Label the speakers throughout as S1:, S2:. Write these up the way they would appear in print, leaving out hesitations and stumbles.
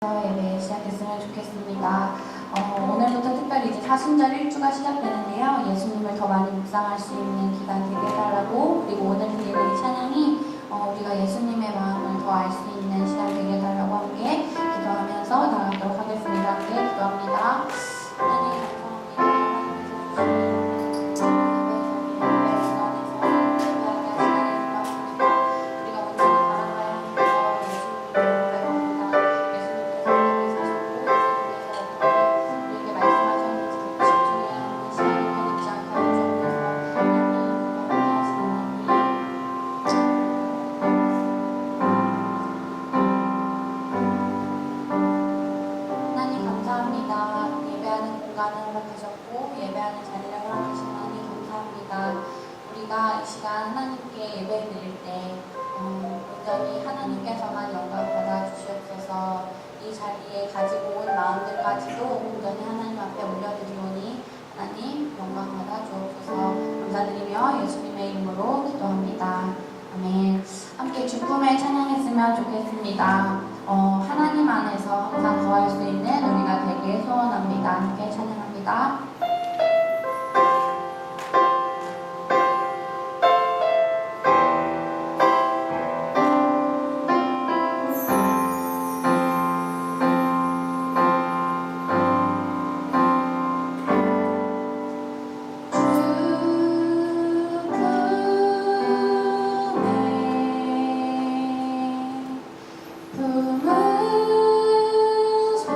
S1: 예배 시작했으면 좋겠습니다. 오늘부터 특별히 이제 사순절 1주가 시작되는데요. 예수님을 더 많이 묵상할 수 있는 기간 되게 해달라고, 그리고 오늘 드리는 이 찬양이 우리가 예수님의 마음을 더 알 수 있는 시간 되게 해달라고 함께 기도하면서 나가도록 하겠습니다. 함께 기도합니다. 하나님 허락하셨고 예배하는 자리를 허락하신 하나님 감사합니다. 우리가 이 시간 하나님께 예배 드릴 때 온전히 하나님께서만 영광 받아 주시옵소서. 이 자리에 가지고 온 마음들까지도 온전히 하나님 앞에 올려드리오니 하나님 영광 받아 주옵소서. 감사드리며 예수님의 이름으로 기도합니다. 아멘. 함께 주품을 찬양했으면 좋겠습니다. 하나님 안에서 항상 거할 수 있는 우리가 되길 소원합니다. 함께 찬양합니다. 품은 소서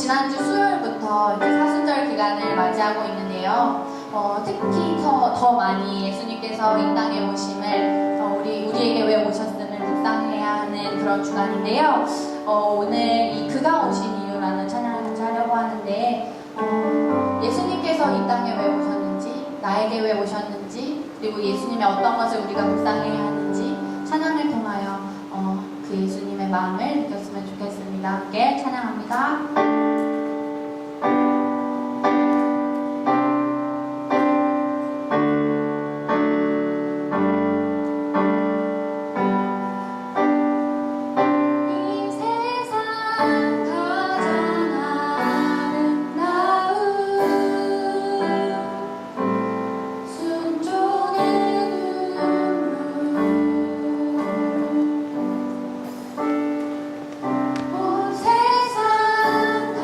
S1: 지난주 수요일부터 이제 사순절 기간을 맞이하고 있는데요. 특히 더 많이 예수님께서 이 땅에 오심을 우리에게 왜 오셨음을 묵상해야 하는 그런 주간인데요. 오늘 이 그가 오신 이유라는 찬양을 같이 하려고 하는데 예수님께서 이 땅에 왜 오셨는지, 나에게 왜 오셨는지, 그리고 예수님의 어떤 것을 우리가 묵상해야 하는지 찬양을 통하여 그 예수님의 마음을 느꼈으면 좋겠습니다. 함께 찬양합니다.
S2: 세상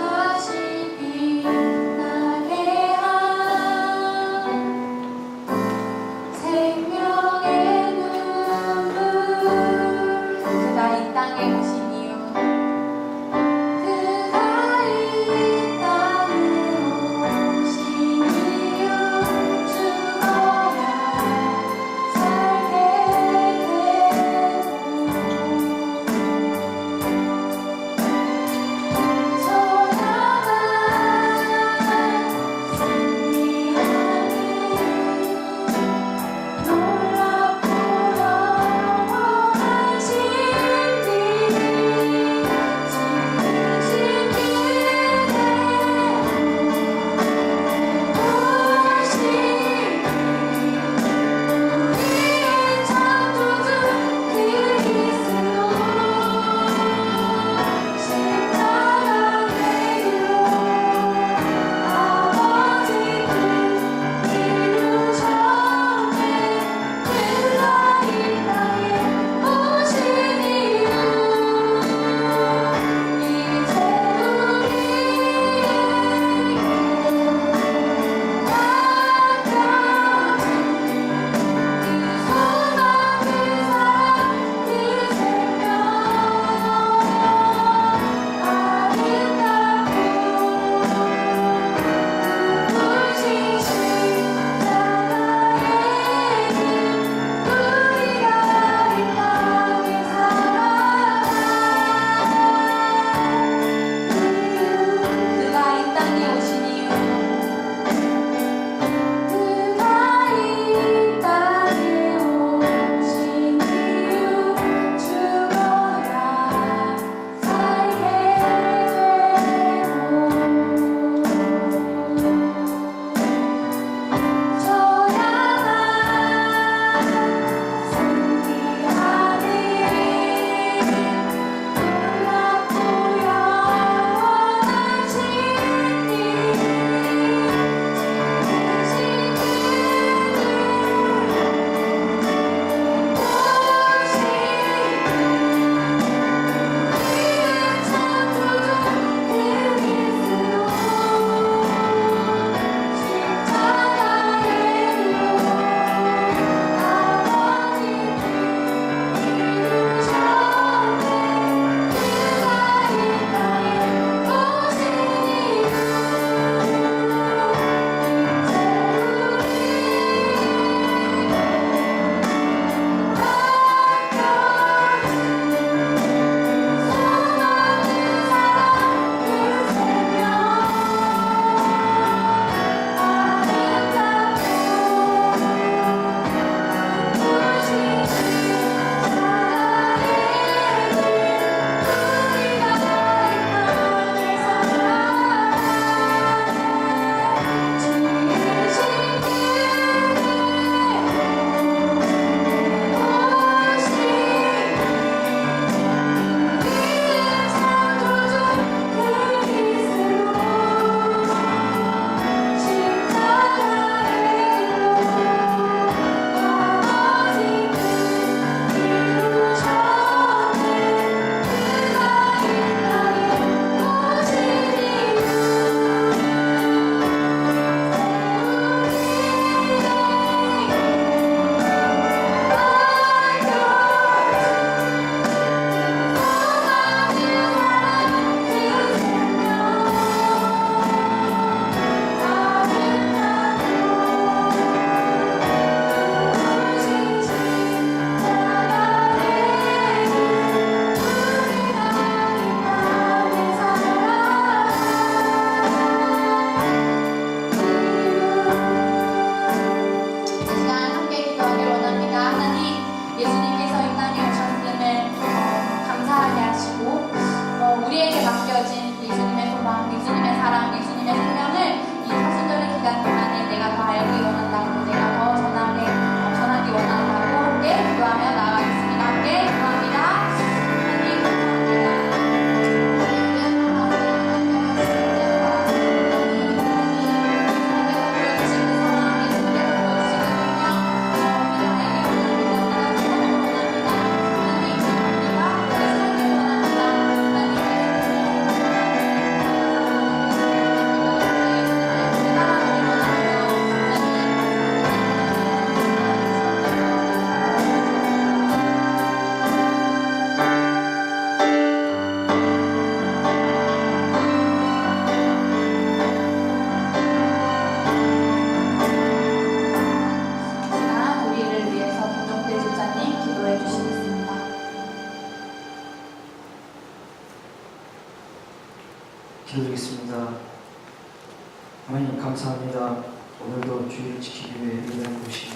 S2: 하나님 감사합니다. 오늘도 주의를 지키기 위해 일하는 곳이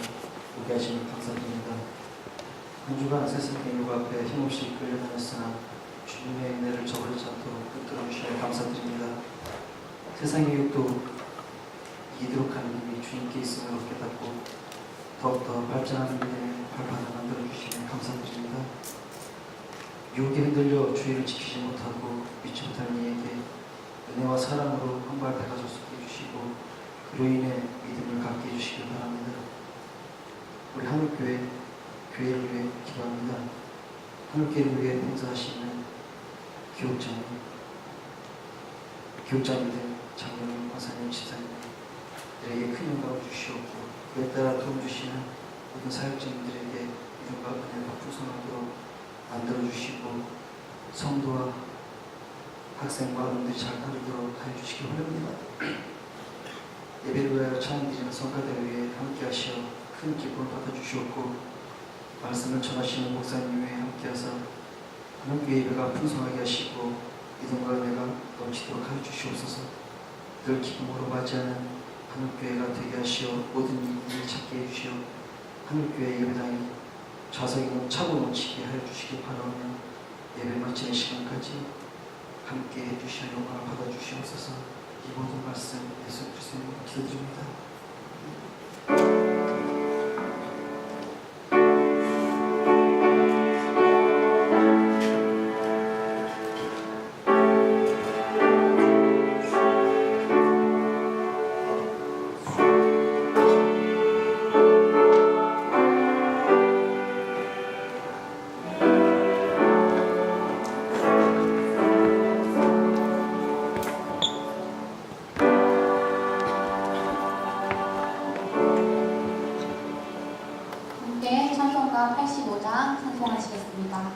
S2: 오게 하시니 감사드립니다. 한 주간 세상의 유혹 앞에 힘없이 끌려다녔으나 주님의 은혜를 저버리지 않도록 붙들어 주시니 감사드립니다. 세상의 유혹도 이기도록 하는 힘이 주님께 있음을 깨닫고 더욱더 발전하는 믿음의 발판을 만들어 주시니 감사드립니다. 유혹에 흔들려 주의를 지키지 못하고 믿지 못하는 이에게 은혜와 사랑으로 한 발 다가서게 해주시고 그로 인해 믿음을 갖게 해주시기 바랍니다. 우리 한국교회 교회를 위해 기도합니다. 한국교회를 위해 봉사하시는 교육자님들, 장로님, 권사님, 집사님들에게 큰 영광을 주시옵고 그에 따라 도움 주시는 모든 사역자님들에게 믿음과 은혜가 풍성하도록 만들어주시고 성도와 학생과 어른들이 잘 다루도록 하여 주시기 바랍니다. 예배를 위하여 찬양드리는 성가대를 위해 함께 하시어 큰 기쁨을 받아주시옵고 말씀을 전하시는 목사님 위해 함께하사 하나님의 예배가 풍성하게 하시고 믿음과 은혜가 넘치도록 하여 주시옵소서. 늘 기쁨으로 맞이하는 하늘교회가 되게 하시어 모든 일을 찾게 해주시어 하늘교회 예배당이 좌석이 차고 넘치게 하여 주시기 바라오며 예배 마치는 시간까지 함께 해주시어 영광을 받아주시옵소서. 이 모든 말씀 예수 그리스도의 이름으로 기도드립니다.
S1: 함께 찬송가 85장 찬송하시겠습니다.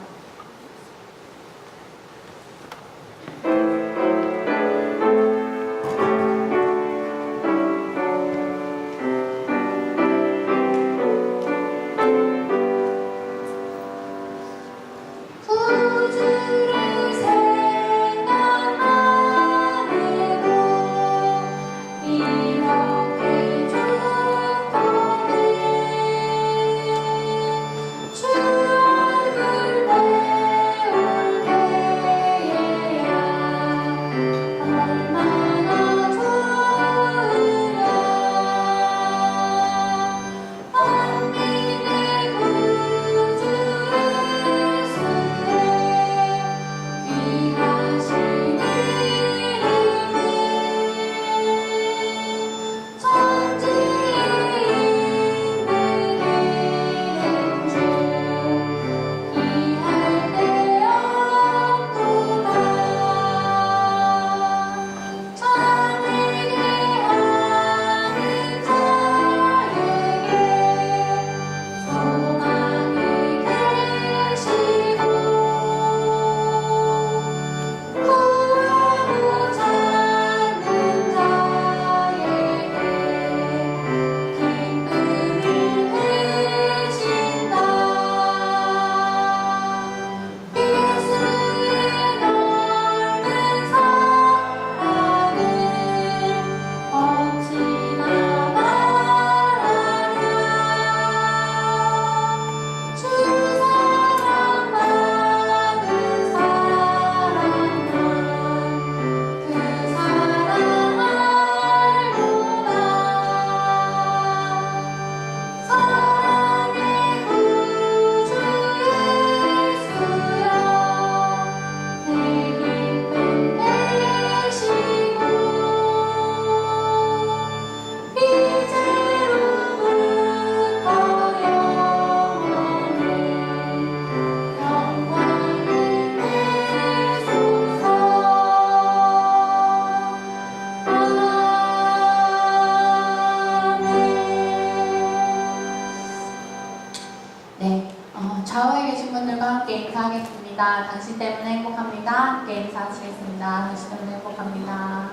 S1: 좌우에 계신 분들과 함께 인사하겠습니다. 당신 때문에 행복합니다. 함께 인사하시겠습니다. 당신 때문에 행복합니다.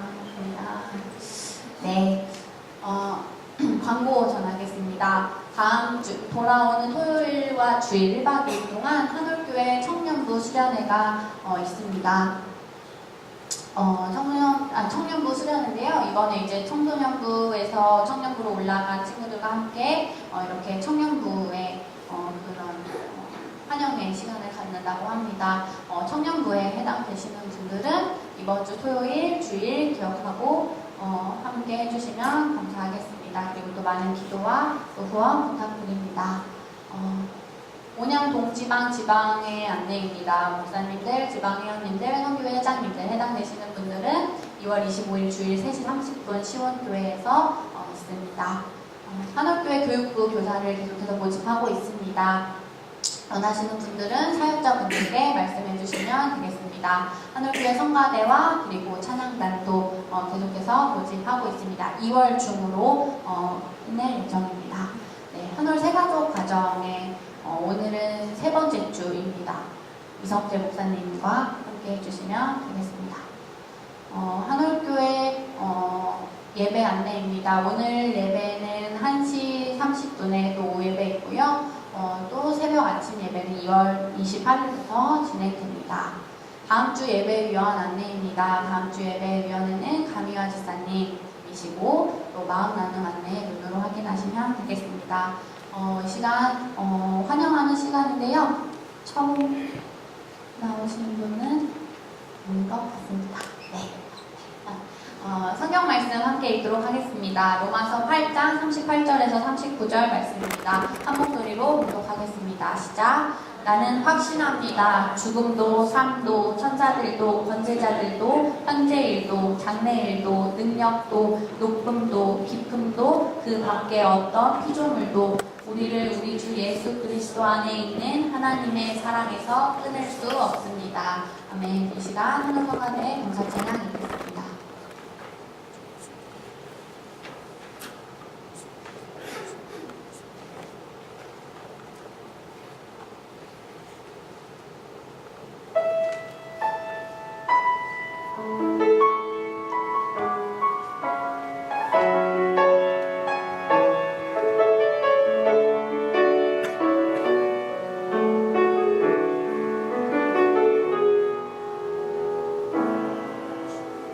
S1: 네, 광고 전하겠습니다. 다음 주 돌아오는 토요일과 주일 1박 2일 동안 한올교회 청년부 수련회가 있습니다. 청년부 수련회인데요. 이번 이번에 이제 청소년부에서 청년부로 올라간 친구들과 함께 이렇게 청년부의 그런 환영의 시간을 갖는다고 합니다. 청년부에 해당되시는 분들은 이번 주 토요일, 주일 기억하고 함께 해주시면 감사하겠습니다. 그리고 또 많은 기도와 또 후원 부탁드립니다. 온양 동지방 지방의 안내입니다. 목사님들, 지방회원님들, 선교회 회장님들 해당되시는 분들은 2월 25일 주일 3시 30분 시원교회에서 있습니다. 한옥교회 교육부 교사를 계속해서 모집하고 있습니다. 원하시는 분들은 사역자분들께 말씀해 주시면 되겠습니다. 한올교회 성가대와 그리고 찬양단도 계속해서 모집하고 있습니다. 2월 중으로 끝낼 예정입니다. 네, 한올 새가족 가정의 오늘은 세 번째 주입니다. 이성재 목사님과 함께 해주시면 되겠습니다. 한올교회 예배 안내입니다. 오늘 예배는 1시 30분에 또 오예배 있고요. 또 새벽 아침 예배는 2월 28일부터 진행됩니다. 다음 주 예배 위원 안내입니다. 다음 주 예배 위원회는 가미화 지사님이시고 또 마음 나눔 안내 눈으로 확인하시면 되겠습니다. 이 시간 환영하는 시간인데요. 처음 나오신 분은 것 같습니다. 네. 성경 말씀 함께 읽도록 하겠습니다. 로마서 8장 38절에서 39절 말씀입니다. 한 목소리로 묵독하겠습니다. 시작. 나는 확신합니다. 죽음도 삶도 천사들도 권세자들도 현재일도 장래일도 능력도 높음도 깊음도 그 밖에 어떤 피조물도 우리를 우리 주 예수 그리스도 안에 있는 하나님의 사랑에서 끊을 수 없습니다. 아멘. 이 시간 하늘 성가대 감사 찬양 읽겠습니다.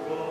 S3: 오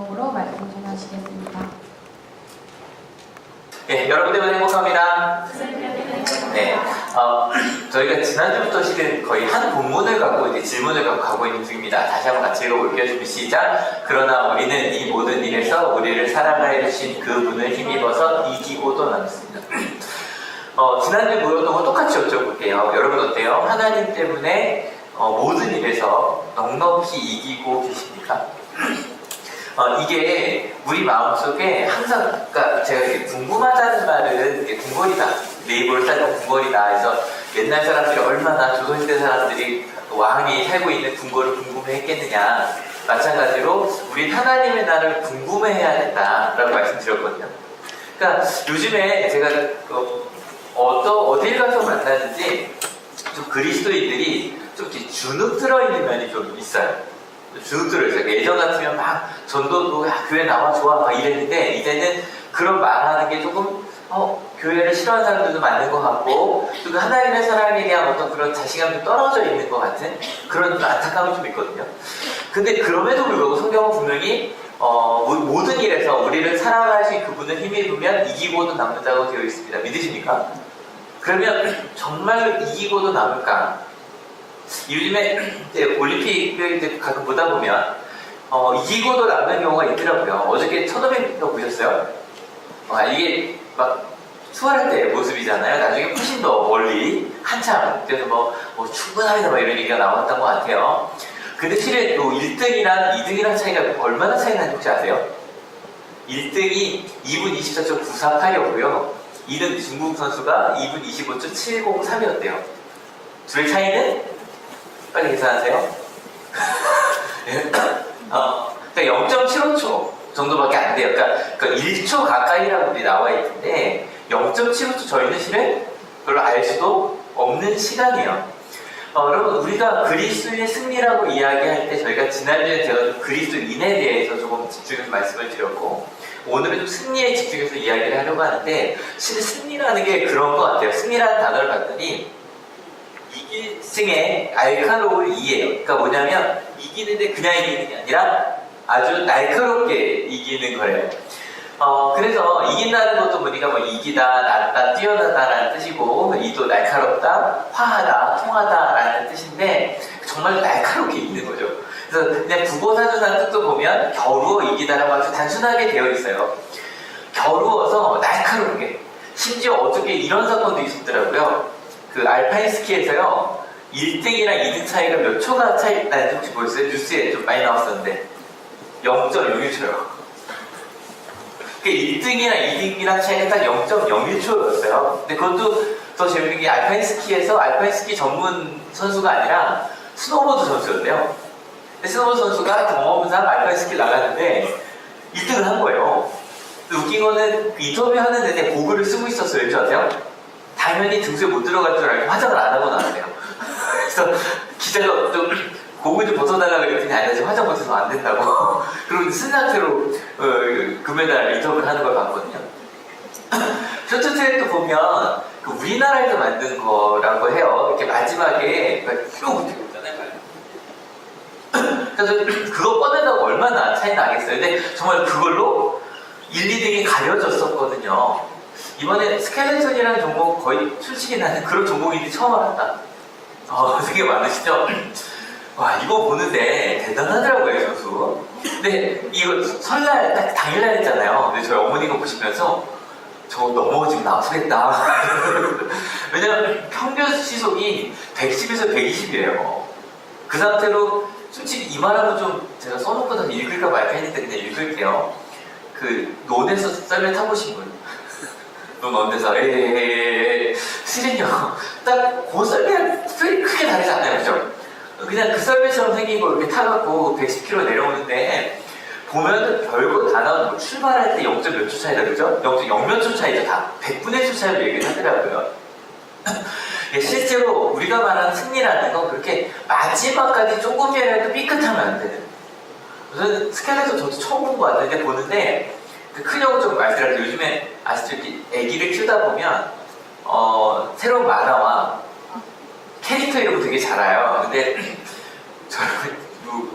S1: 영으로 말씀 전하시겠습니다.
S3: 네, 여러분들 행복합니다. 네, 저희가 지난주부터 실은 거의 한 본문을 갖고 이제 질문을 갖고 가고 있는 중입니다. 다시 한번 같이 읽어볼게요. 준비 시작. 그러나 우리는 이 모든 일에서 우리를 사랑하여 주신 그분을 힘입어서 이기고도 남습니다. 지난주에 물었던 거 똑같이 여쭤볼게요. 여러분 어때요? 하나님 때문에 모든 일에서 넉넉히 이기고 계십니까? 이게 우리 마음속에 항상, 그러니까 제가 이렇게 궁금하다는 말은 이게 궁궐이다. 네이버를 살면 궁궐이다. 해서 옛날 사람들이 얼마나 조선시대 사람들이 왕이 살고 있는 궁궐을 궁금해했겠느냐. 마찬가지로 우리 하나님의 나라를 궁금해해야 된다라고 말씀드렸거든요. 그러니까 요즘에 제가 어딜 가서 만나는지 좀 그리스도인들이 좀 이렇게 주눅 들어있는 면이 좀 있어요. 주눅 들어있어요. 예전 같으면 막 전도도 교회 나와 좋아 막 이랬는데 이제는 그런 말하는 게 조금 교회를 싫어하는 사람들도 많은 것 같고 또 하나님의 사랑에 대한 어떤 그런 자신감이 떨어져 있는 것 같은 그런 안타까움이 좀 있거든요. 근데 그럼에도 불구하고 성경은 분명히 모든 일에서 우리를 사랑하신 그분을 힘입으면 이기고도 남는다고 되어 있습니다. 믿으십니까? 그러면 정말 이기고도 남을까? 요즘에 올림픽을 가끔 보다 보면 이기고도 남는 경우가 있더라고요. 어저께 쳐다보는 거 보셨어요? 이게 막 수월할 때의 모습이잖아요. 나중에 훨씬 더 멀리 한참 그래서 뭐 충분하다 이런 얘기가 나왔던 것 같아요. 근데 실은 또 1등이랑 2등이랑 차이가 얼마나 차이 나는지 혹시 아세요? 1등이 2분 24.948이었고요. 2등 중국 선수가 2분 25.703이었대요. 둘의 차이는? 빨리 계산하세요. 그러니까 0.75초 정도밖에 안 돼요. 그러니까 1초 가까이라고 나와 있는데 0.75초 저희는 실은 별로 알 수도 없는 시간이에요. 여러분 우리가 그리스도의 승리라고 이야기할 때 저희가 지난주에 제가 그리스도인에 대해서 조금 집중해서 말씀을 드렸고 오늘은 좀 승리에 집중해서 이야기를 하려고 하는데 실은 승리라는 게 그런 것 같아요. 승리라는 단어를 봤더니 이길승의 알카로울 이에요. 그러니까 뭐냐면 이기는데 그냥 이기는 게 아니라 아주 날카롭게 이기는 거예요. 그래서 이긴다는 것도 보니까 뭐 이기다, 낫다, 뛰어나다라는 뜻이고 이도 날카롭다, 화하다, 통하다라는 뜻인데 정말 날카롭게 이기는 거죠. 그래서 그냥 국어사전한 뜻도 보면 겨루어 이기다라고 아주 단순하게 되어 있어요. 겨루어서 날카롭게. 심지어 어떻게 이런 사건도 있었더라고요. 그 알파인 스키에서요 1등이랑 2등 차이가 몇 초가 차이 나는지 혹시 보셨어요? 뉴스에 좀 많이 나왔었는데 0.01초요. 그 1등이랑 2등이랑 차이가 딱 0.01초였어요. 근데 그것도 더 재밌는 게 알파인 스키에서 알파인 스키 전문 선수가 아니라 스노보드 선수였대요. 근데 스노보드 선수가 경험상 알파인 스키를 나갔는데 1등을 한 거예요. 근데 웃긴 거는 그 인터뷰 하는 데에 고글을 쓰고 있었어요. 왠지 아세요? 당연히 등수에 못 들어갈 줄 알고 화장을 안 하고 나왔대요. 그래서 기자가 좀 고글 좀 벗어달라고 그랬더니 아니, 지금 화장 못해서 안 된다고. 그리고 쓴 상태로 금메달 인터뷰를 하는 걸 봤거든요. 쇼트트랙도 보면 그 우리나라에서 만든 거라고 해요. 이렇게 마지막에 쭉 있잖아요. 그래서 그거 꺼내다가 얼마나 차이 나겠어요. 근데 정말 그걸로 1, 2등이 가려졌었거든요. 이번에 스켈레톤이라는 종목 거의 솔직히 나는 그런 종목인지 처음 알았다. 되게 많으시죠? 와 이거 보는데 대단하더라고요 선수. 근데 이거 설날 딱 당일날 했잖아요. 근데 저희 어머니가 보시면서 저거 넘어지면 아프겠다. 왜냐면 평균 시속이 110에서 120이에요. 그 상태로 솔직히 이 말하고 좀 제가 써놓고 나서 읽을까 말까 했는데 그냥 읽을게요. 그 논에서 썰매 타보신 분 논 언데서 실은요 딱 그 썰매랑 소리 크게 다르지 않아요. 그죠? 그냥 그 썰매처럼 생긴 거 이렇게 타갖고 110km 내려오는데 보면은 별거 다 나오는 거 출발할 때 0. 몇 초 차이다 그죠? 0. 몇 초 차이죠. 다 100분의 1초 차이로 얘기를 하더라고요. 실제로 우리가 말하는 승리라는 건 그렇게 마지막까지 조금이라도 삐끗하면 안 되는. 저는 스켈레톤 저도 처음 본 것 같은데 보는데 그 크려고 좀 말씀드렸는데 요즘에 아시죠? 애기를 키우다 보면 새로운 만화와 캐릭터 이름을 되게 잘 알아요. 근데 저는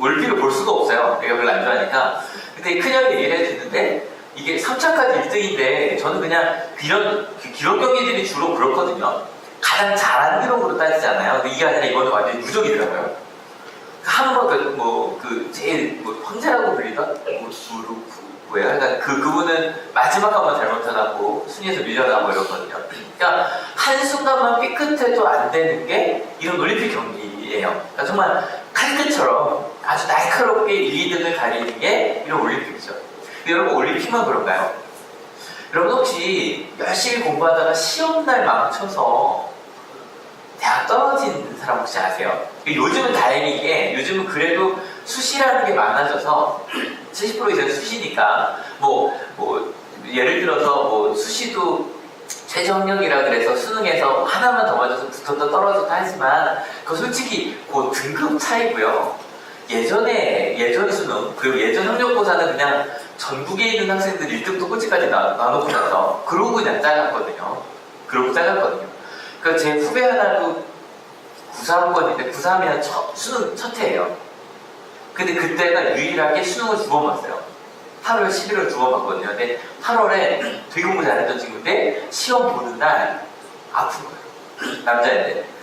S3: 올림픽을 볼 수가 없어요. 내가 별로 안 좋아하니까. 근데 큰형이 얘기를 해주는데 이게 3차까지 1등인데 저는 그냥 이런 기록 경기들이 주로 그렇거든요. 가장 잘하는 기록으로 따지잖아요. 근데 이게 아니라 이거는 완전히 누적이더라고요. 한번 제일 황제라고 불리던 뭐예요? 그러니까 그분은 마지막 한번 잘못하고 순위에서 밀려나고 이러거든요. 그러니까 한순간만 삐끗해도 안 되는 게 이런 올림픽 경기예요. 그러니까 정말 칼끝처럼 아주 날카롭게 1, 2등을 가리는 게 이런 올림픽이죠. 여러분 올림픽만 그런가요? 여러분 혹시 열심히 공부하다가 시험날 망쳐서 대학 떨어진 사람 혹시 아세요? 요즘은 다행이게 요즘은 그래도 수시라는 게 많아져서 70% 이상 수시니까 예를 들어서 수시도 최저학력이라 그래서 수능에서 하나만 더 맞아서 붙었다 떨어졌다 하지만 그거 솔직히 그 등급 차이고요. 예전에 수능 그리고 예전 학력고사는 그냥 전국에 있는 학생들 1등부터 꼴찌까지 나눠고 나서 그러고 그냥 짜갔거든요. 그러니까 제 후배 하나도 93학번인데 93이면 수능 첫 해예요. 근데 그때가 유일하게 수능을 2번 봤어요. 8월, 11월 2번 봤거든요. 근데 8월에 되게 공부 잘했던 친구인데 시험 보는 날 아픈 거예요. 남자인데.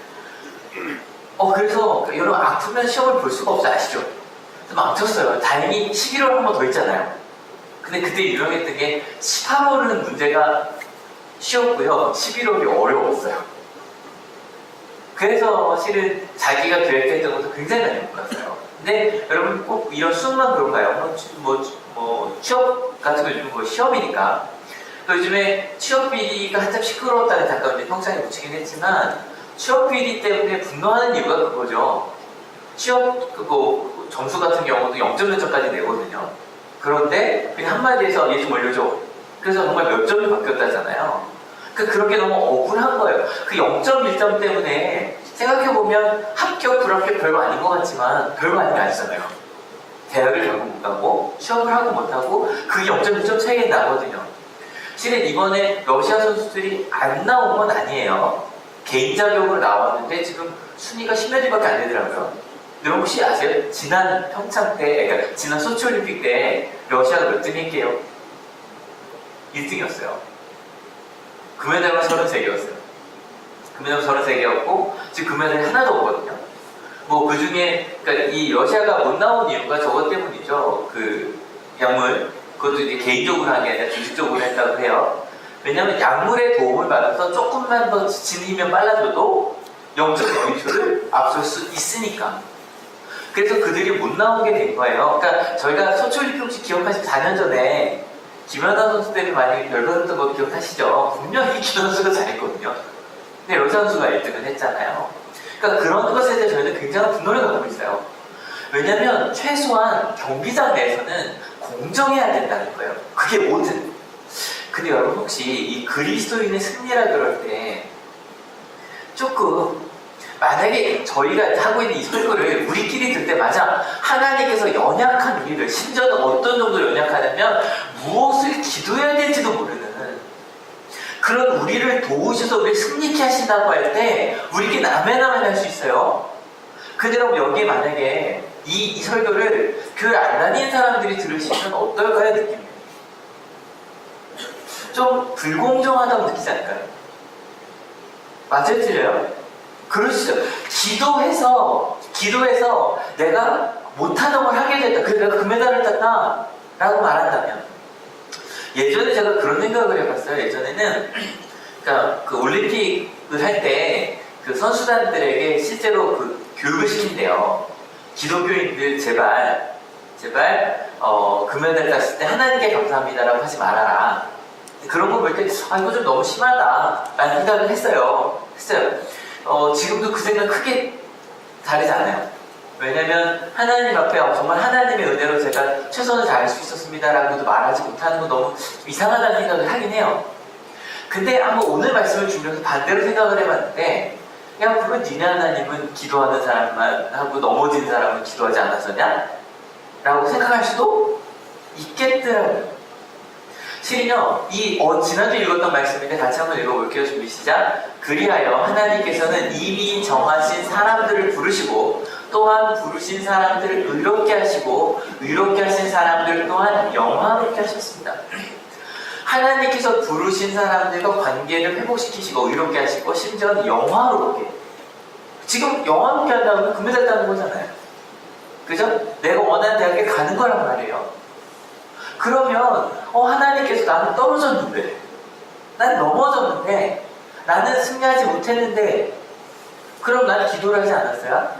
S3: 그래서 여러분 아프면 시험을 볼 수가 없어 아시죠? 그래서 망쳤어요. 다행히 11월 한 번 더 있잖아요. 근데 그때 유명했던 게 18월은 문제가 쉬웠고요. 11월이 어려웠어요. 그래서 실은 자기가 계획했던 것도 굉장히 많이 못 갔어요. 근데 여러분 꼭 이런 수능만 그런가요? 취업 같은 거 요즘 시험이니까. 요즘에 취업 비리가 한참 시끄러웠다는 잠깐 이제 평창에 묻히긴 했지만 취업 비리 때문에 분노하는 이유가 그거죠. 취업 점수 같은 경우도 0점 몇 점까지 내거든요. 그런데 그냥 한마디에서 얘 좀 올려줘. 그래서 정말 몇 점이 바뀌었다잖아요. 그런 게 너무 억울한 거예요. 그 0.1점 때문에 생각해보면 합격, 불합격 별거 아닌 것 같지만 별거 아닌 게 아니잖아요. 대학을 결국 못 가고 취업을 하고 못하고 그게 0.1점 차이가 나거든요. 실은 이번에 러시아 선수들이 안 나온 건 아니에요. 개인 자격으로 나왔는데 지금 순위가 10몇 위밖에 안 되더라고요. 여러분 혹시 아세요? 지난 평창 때, 그러니까 지난 소치올림픽 때 러시아가 몇 등일게요? 1등이었어요. 금메달만 33개였어요. 금메달 33개였고 지금 금메달이 하나도 없거든요. 그 중에 그러니까 이 러시아가 못 나온 이유가 저것 때문이죠. 그 약물 그것도 이제 개인적으로 한 게 아니라 조직적으로 했다고 해요. 왜냐하면 약물의 도움을 받아서 조금만 더 지치면 빨라져도 0.02초를 앞설 수 있으니까. 그래서 그들이 못 나오게 된 거예요. 그러니까 저희가 소치올림픽 혹시 기억하시면 4년 전에 김연아 선수 때문에 많이 별받았던 거 기억하시죠? 분명히 김연아 선수가 잘했거든요. 근데 러시아 선수가 1등을 했잖아요. 그러니까 그런 것에 대해 저희는 굉장한 분노를 갖고 있어요. 왜냐면 최소한 경기장 내에서는 공정해야 된다는 거예요. 그게 뭐든. 근데 여러분 혹시 이 그리스도인의 승리라 그럴 때 조금 만약에 저희가 하고 있는 이 설교를 우리끼리 들 때 맞아 하나님께서 연약한 우리를 심지어는 어떤 정도로 연약하냐면 무엇을 기도해야 될지도 모르는 그런 우리를 도우셔서 우리를 승리케 하신다고 할 때 우리끼리 아멘아멘 할 수 있어요. 근데 여러분 여기에 만약에 이 설교를 교회 안 다니는 사람들이 들으시면 어떨까요 느낌이? 좀 불공정하다고 느끼지 않을까요? 맞아요 틀려요? 그러시죠. 기도해서 내가 못하는 걸 하게 됐다. 그래서 내가 금메달을 땄다. 라고 말한다면. 예전에 제가 그런 생각을 해봤어요. 예전에는, 그러니까 그 올림픽을 할 때 그 선수단들에게 실제로 그 교육을 시킨대요. 기독교인들 제발, 금메달 땄을 때 하나님께 감사합니다라고 하지 말아라. 그런 거 볼 때, 이거 좀 너무 심하다. 라는 생각을 했어요. 지금도 그 생각 크게 다르지 않아요. 왜냐면 하나님 앞에 정말 하나님의 은혜로 제가 최선을 다할 수 있었습니다 라고도 말하지 못하는 건 너무 이상하다는 생각을 하긴 해요. 근데 한번 오늘 말씀을 주면서 반대로 생각을 해봤는데 그건 니네 하나님은 기도하는 사람만 하고 넘어진 사람은 기도하지 않았었냐? 라고 생각할 수도 있겠더라고요. 실은요, 지난주에 읽었던 말씀인데 같이 한번 읽어볼게요. 준비 시작. 그리하여 하나님께서는 이미 정하신 사람들을 부르시고 또한 부르신 사람들을 의롭게 하시고 의롭게 하신 사람들 또한 영화롭게 하셨습니다. 하나님께서 부르신 사람들과 관계를 회복시키시고 의롭게 하시고 심지어는 영화롭게, 지금 영화롭게 한다면 금메달 따는 거잖아요. 그죠? 내가 원하는 대학에 가는 거란 말이에요. 그러면 하나님께서 나는 떨어졌는데, 난 넘어졌는데, 나는 승리하지 못했는데, 그럼 난 기도를 하지 않았어요?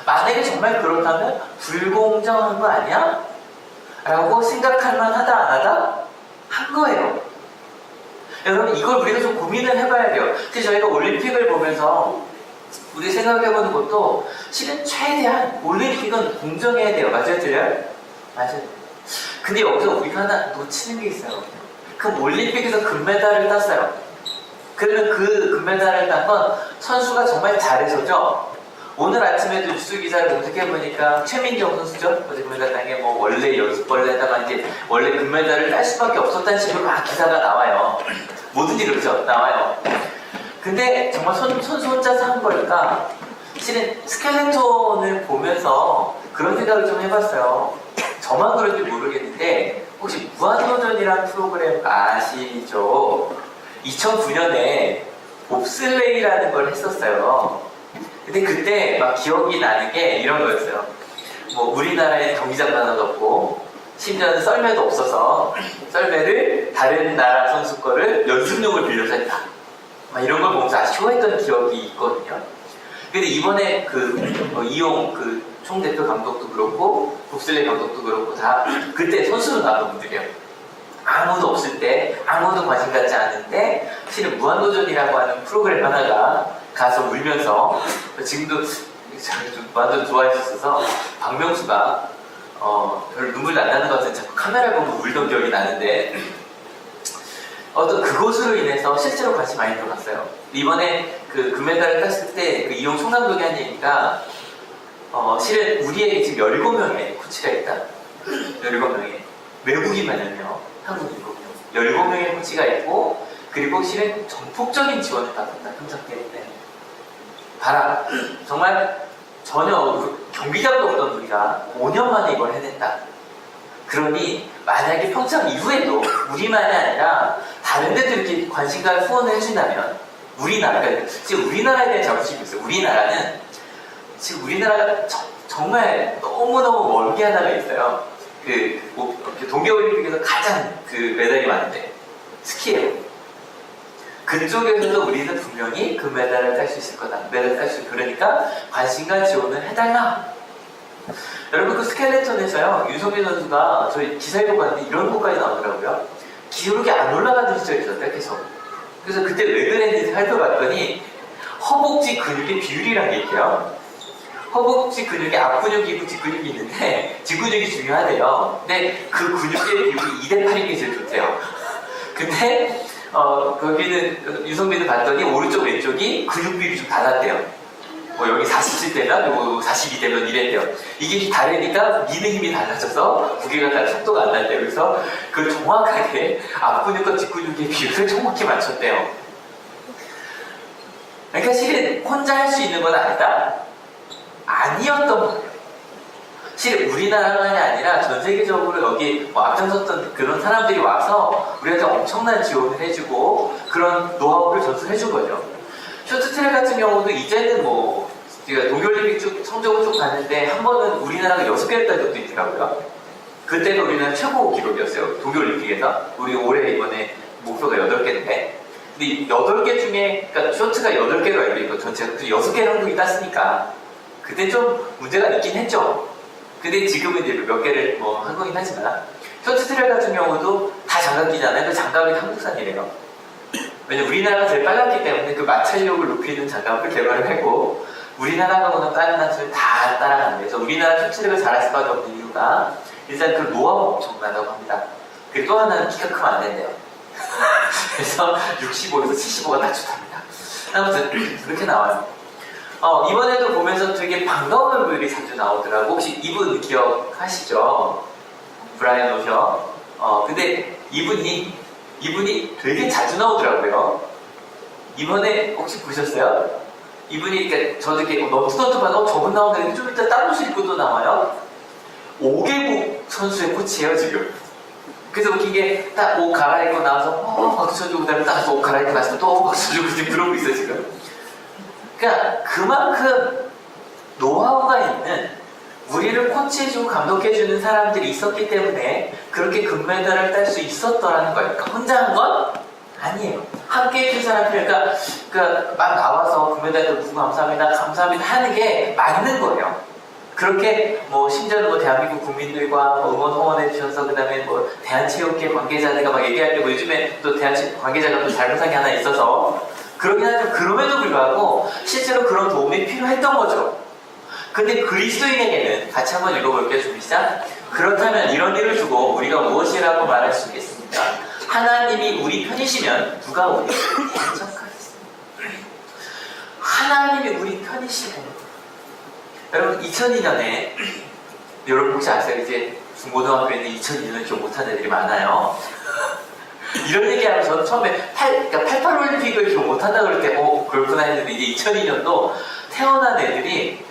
S3: 만약에 정말 그렇다면 불공정한 거 아니야? 라고 생각할 만하다 안 하다? 한 거예요. 여러분, 이걸 우리가 좀 고민을 해봐야 돼요. 그래서 저희가 올림픽을 보면서 우리 생각해보는 것도 실은 최대한 올림픽은 공정해야 돼요. 맞아요? 틀려요? 맞아요. 근데 여기서 우리가 하나 놓치는 게 있어요. 그럼 올림픽에서 금메달을 땄어요. 그러면 그 금메달을 딴 건 선수가 정말 잘해서죠. 오늘 아침에도 뉴스 기사를 검색해보니까 최민경 선수죠. 어제 금메달 딴 게 뭐 원래 연습벌레 했다가 이제 원래 금메달을 딸 수밖에 없었다는 식으로 막 기사가 나와요. 뭐든지 그렇죠. 나와요. 근데 정말 선수 혼자서 한 걸까? 실은 스켈레톤을 보면서 그런 생각을 좀 해봤어요. 저만 그런지 모르겠는데 혹시 무한도전이라는 프로그램 아시죠? 2009년에 봅슬레이라는 걸 했었어요. 근데 그때 막 기억이 나는 게 이런 거였어요. 뭐 우리나라에 경기장 하나도 없고 심지어는 썰매도 없어서 썰매를 다른 나라 선수 거를 연습용을 빌려서 했다. 막 이런 걸 보면서 아쉬워했던 기억이 있거든요. 근데 이번에 이용 총대표 감독도 그렇고 봅슬레이 감독도 그렇고 다 그때 선수로 나온 분들이에요. 아무도 없을 때, 아무도 관심 갖지 않은데 실은 무한도전이라고 하는 프로그램 하나가 가서 울면서 지금도 무한도전 좋아했었어서 박명수가 별로 눈물도 안 나는 것 같은 자꾸 카메라 보고 울던 기억이 나는데 어떤 그것으로 인해서 실제로 관심이 많이 들어갔어요. 이번에 그 금메달을 땄을 때 그 이용 총감독이 한 얘기가 실은 우리에게 지금 17명의 코치가 있다. 17명의 외국인만 10명, 한국 7명, 17명의 코치가 있고 그리고 실은 전폭적인 지원을 받았다. 현장 때문에 봐라, 정말 전혀 경기장도 없던 우리가 5년 만에 이걸 해냈다. 그러니 만약에 평창 이후에도 우리만이 아니라 다른 데도 이렇게 관심과 후원을 해준다면 우리나라가 지금 우리나라에 대한 자부심이 있어요. 우리나라는 지금 우리나라가 정말 너무너무 먼 게 하나가 있어요. 동계올림픽에서 가장 메달이 많은데 스키예요. 그쪽에서도 우리는 분명히 그 메달을 딸 수 있을 거다. 메달을 딸 수 있을 거다. 그러니까 관심과 지원을 해달라. 여러분 그 스켈레톤에서요 윤석민 선수가 저희 기사 읽어봤는데 이런 것까지 나오더라고요. 기록이 안 올라가는 시절이 있었대요. 계속. 그래서 그때 왜 그랬는지 살펴봤더니 허벅지 근육의 비율이라는 게 있대요. 허벅지 근육에 앞근육이 있고 뒷근육이 있는데 뒷근육이 중요하대요. 근데 그 근육의 비율이 2대8인 게 제일 좋대요. 근데 거기는 유성민을 봤더니 오른쪽 왼쪽이 근육 비율이 좀 달랐대요. 뭐 여기 47대나 뭐 42대면 이랬대요. 이게 다르니까 미는 힘이 달라져서 무게가 달라 속도가 안 난대요. 그래서 그걸 정확하게 앞근육과 뒷근육의 비율을 정확히 맞췄대요. 그러니까 실은 혼자 할 수 있는 건 아니다? 아니었던 거예요. 실은 우리나라만이 아니라 전 세계적으로 여기 앞장섰던 그런 사람들이 와서 우리한테 엄청난 지원을 해주고 그런 노하우를 전수해준 거죠. 쇼트트랙 같은 경우도 이제는 제가 동계올림픽 쭉 성적을 쭉 봤는데 한 번은 우리나라가 6개를 딴 적도 있더라고요. 그때도 우리나라 최고 기록이었어요. 동계올림픽에서. 우리 올해 이번에 목표가 8개인데 근데 8개 중에 그러니까 쇼트가 8개로 알고 있고 전체가 6개를 한국이 땄으니까 그때 좀 문제가 있긴 했죠. 근데 지금은 이제 몇 개를 한국인 하지만 쇼트트랙 같은 경우도 다 장갑 끼잖아요. 그 장갑이 한국산이래요. 왜냐면 우리나라가 제일 빨랐기 때문에 그 마찰력을 높이는 장갑을 개발을 했고 우리나라하고는 다른 나라를 다 따라가는 거예요. 그래서 우리나라 쇼트트랙을 잘할 수밖에 없는 이유가 일단 그 노하우가 엄청나다고 합니다. 그리고 또 하나는 키가 크면 안 된대요. 그래서 65에서 75가 딱 좋답니다. 아무튼 그렇게 나와요. 이번에도 보면서 되게 반가운 얼굴이 자주 나오더라고. 혹시 이분 기억하시죠? 브라이언 오셔. 근데 이분이 되게 자주 나오더라고요. 이번에 혹시 보셨어요? 이분이 이렇게 저도 이렇게 너트너트 봐도 저분 나오는데 좀 이따 다른 옷을 입고 또 나와요. 5개국 선수의 코치예요 지금. 그래서 웃긴 게 딱 옷 갈아입고 나와서 박수 쳐주고 그다음에 딱 옷 갈아입고 나서 또 박수 쳐주고 지금 그러고 있어 지금. 그러니까 그만큼 노하우가 있는 우리를 코치해주고 감독해주는 사람들이 있었기 때문에 그렇게 금메달을 딸 수 있었더라는 거예요. 그러니까 혼자 한 건 아니에요. 함께 해준 사람들, 그러니까 막 나와서 금메달도 누구 감사합니다, 감사합니다 하는 게 맞는 거예요. 그렇게 뭐 심지어는 뭐 대한민국 국민들과 뭐 응원 후원해 주셔서 그다음에 뭐 대한체육회 관계자들과 막 얘기할 때 뭐 요즘에 또 대한체육 관계자가 또 잘못한 게 하나 있어서 그러긴 하지만 그럼에도 불구하고 실제로 그런 도움이 필요했던 거죠. 근데 그리스도인에게는 같이 한번 읽어볼게요. 준비 시작. 그렇다면 이런 일을 두고 우리가 무엇이라고 말할 수 있겠습니까? 하나님이 우리 편이시면 누가 우리를 대적하겠습니까? 하나님이 우리 편이시면 여러분 2002년에 여러분 혹시 아세요? 이제 중고등학교에는 2002년을 기억 못하는 애들이 많아요. 이런 얘기하면 저는 처음에 88 올림픽을 기억 못한다 그럴 때 그렇구나 했는데 이제 2002년도 태어난 애들이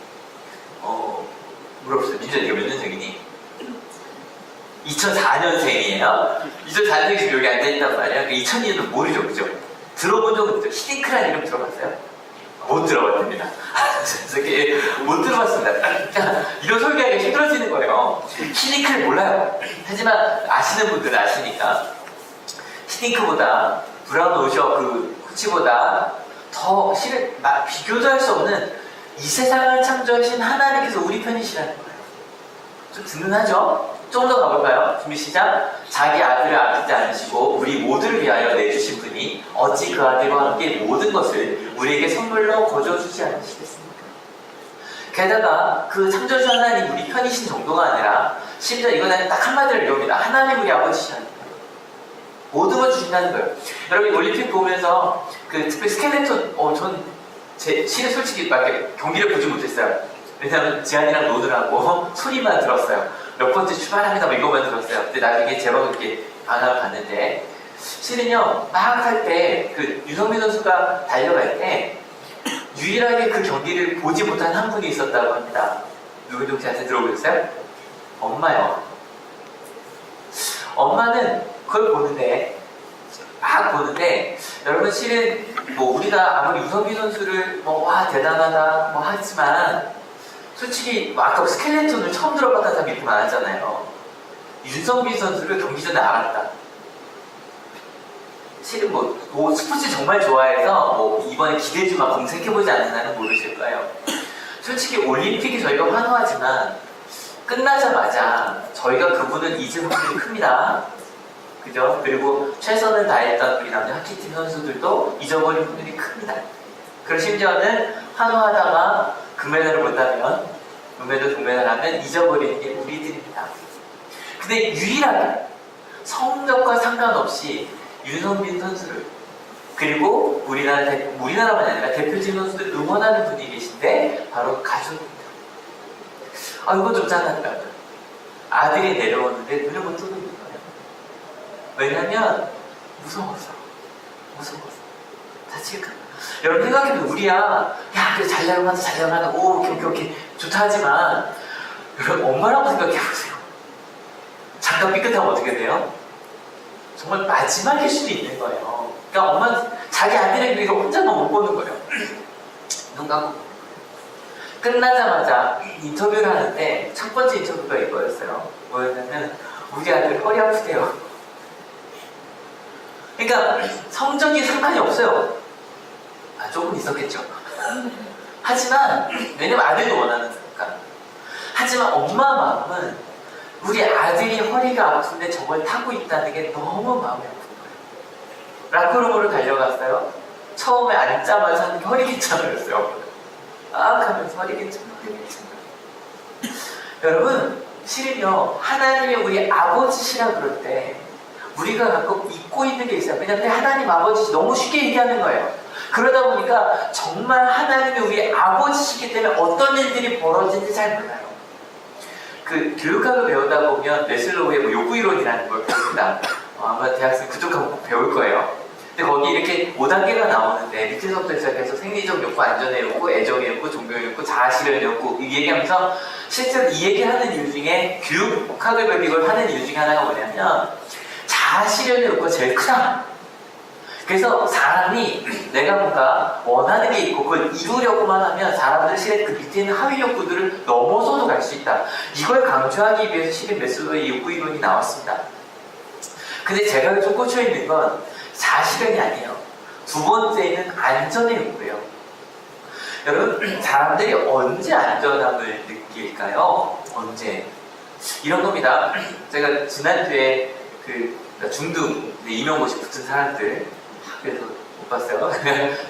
S3: 물어보세요. 민준이 이거 몇 년생이니? 2004년생이에요. 2004년생이 지금 여기 앉아있단 말이에요. 2002년은 모르죠, 그죠? 들어본 적은 있죠? 히딩크라는 이름 들어봤어요? 못 들어봤습니다. 못 들어봤습니다. 이런 설계하기가 힘들어지는 거예요. 히딩크를 몰라요. 하지만 아시는 분들은 아시니까. 히딩크보다 브라운 오셔 그 코치보다 더 실은 비교도 할 수 없는 이 세상을 창조하신 하나님께서 우리 편이시라는 거예요. 좀 든든하죠? 좀 더 가볼까요? 준비 시작. 자기 아들을 아끼지 않으시고 우리 모두를 위하여 내주신 분이 어찌 그 아들과 함께 모든 것을 우리에게 선물로 거저주지 않으시겠습니까? 게다가 그 창조주 하나님 우리 편이신 정도가 아니라 심지어 이거는 딱 한마디로 이겁니다. 하나님 우리 아버지시라는 거예요. 모든 걸 주신다는 거예요. 여러분 올림픽 보면서 그 특히 스켈레톤 제 실은 솔직히 막 경기를 보지 못했어요. 왜냐면 지한이랑 노느라고 소리만 들었어요. 몇 번째 출발합니다 뭐 이거만 들었어요. 근데 나중에 제가 이렇게 반응을 봤는데 실은요 막 할 때 그 유성민 선수가 달려갈 때 유일하게 그 경기를 보지 못한 한 분이 있었다고 합니다. 누구인지 혹시 한테 들어보셨어요? 엄마요. 엄마는 그걸 보는데 막 보는데 여러분 실은 뭐 우리가 아무리 유성민 선수를 뭐 와 대단하다 뭐 하지만 솔직히 뭐 아까 스켈레톤을 처음 들어봤다는 사람이 이렇게 많았잖아요. 윤성빈 선수를 경기 전에 알았다. 실은 뭐 스포츠 정말 좋아해서 뭐 이번에 기대주만 검색해보지 않는 한은 모르실 거예요. 솔직히 올림픽이 저희가 환호하지만 끝나자마자 저희가 그분은 잊을 확률이 큽니다. 그죠? 그리고 최선을 다했던 우리 남자 하키팀 선수들도 잊어버린 분들이 큽니다. 그리고 심지어는 환호하다가 금메달을 못하면 은메달, 동메달 하면 잊어버리는 게 우리들입니다. 근데 유일하게 성적과 상관없이 윤성빈 선수를 그리고 우리나라만 아니라 대표팀 선수들 응원하는 분이 계신데 바로 가족입니다. 이건 좀 짠하다. 아들이 내려오는데 눈을 못 뜨는 거예요. 왜냐면 무서워서 다칠까. 여러분 생각해보면 우리야 야 그래 잘 나가다 오 오케이 좋다 하지만 여러분 엄마라고 생각해보세요. 잠깐 삐끗하면 어떻게 돼요? 정말 마지막일 수도 있는 거예요. 그러니까 엄마는 자기 아들에게 위해서 혼자만 못 보는 거예요. 눈 감고 끝나자마자 인터뷰를 하는데 첫 번째 인터뷰가 이거였어요. 뭐였냐면 우리 아들 허리 아프대요. 그러니까 성적이 상관이 없어요. 조금 있었겠죠. 하지만 왜냐면 아들도 원하는 거니까. 하지만 엄마 마음은 우리 아들이 허리가 아픈데 저걸 타고 있다는 게 너무 마음이 아픈 거예요. 라크로브를 달려갔어요. 처음에 앉자마자 하는 게 허리 괜찮아였어요. 하면서 허리 괜찮아. 여러분 실은요 하나님이 우리 아버지시라 그럴 때 우리가 가끔 잊고 있는 게 있어요. 왜냐하면 하나님 아버지 너무 쉽게 얘기하는 거예요. 그러다 보니까 정말 하나님이 우리 아버지시기 때문에 어떤 일들이 벌어지는지 잘 몰라요. 그 교육학을 배우다 보면 메슬로우의 뭐 요구 이론이라는 걸 배웁니다. 아마 대학생 그쪽 가면 꼭 배울 거예요. 근데 거기 이렇게 5단계가 나오는데 밑에서부터 시작해서 생리적 욕구, 안전의 욕구, 애정의 욕구, 종교의 욕구, 자아실현 욕구 이 얘기하면서 실제로 이 얘기하는 이유 중에 교육학을 배우고 이걸 하는 이유 중에 하나가 뭐냐면 자아실현의 욕구가 제일 크다. 그래서 사람이 내가 뭔가 원하는 게 있고 그걸 이루려고만 하면 사람들은 실은 그 밑에 있는 하위 욕구들을 넘어서도 갈 수 있다. 이걸 강조하기 위해서 실은 메슬로우의 욕구 이론이 나왔습니다. 근데 제가 좀 꽂혀 있는 건 자아실현이 아니에요. 두 번째는 안전의 욕구예요. 여러분, 사람들이 언제 안전함을 느낄까요? 언제? 이런 겁니다. 제가 지난주에 중등 임용고시 붙은 사람들 학교에서 못 봤어요.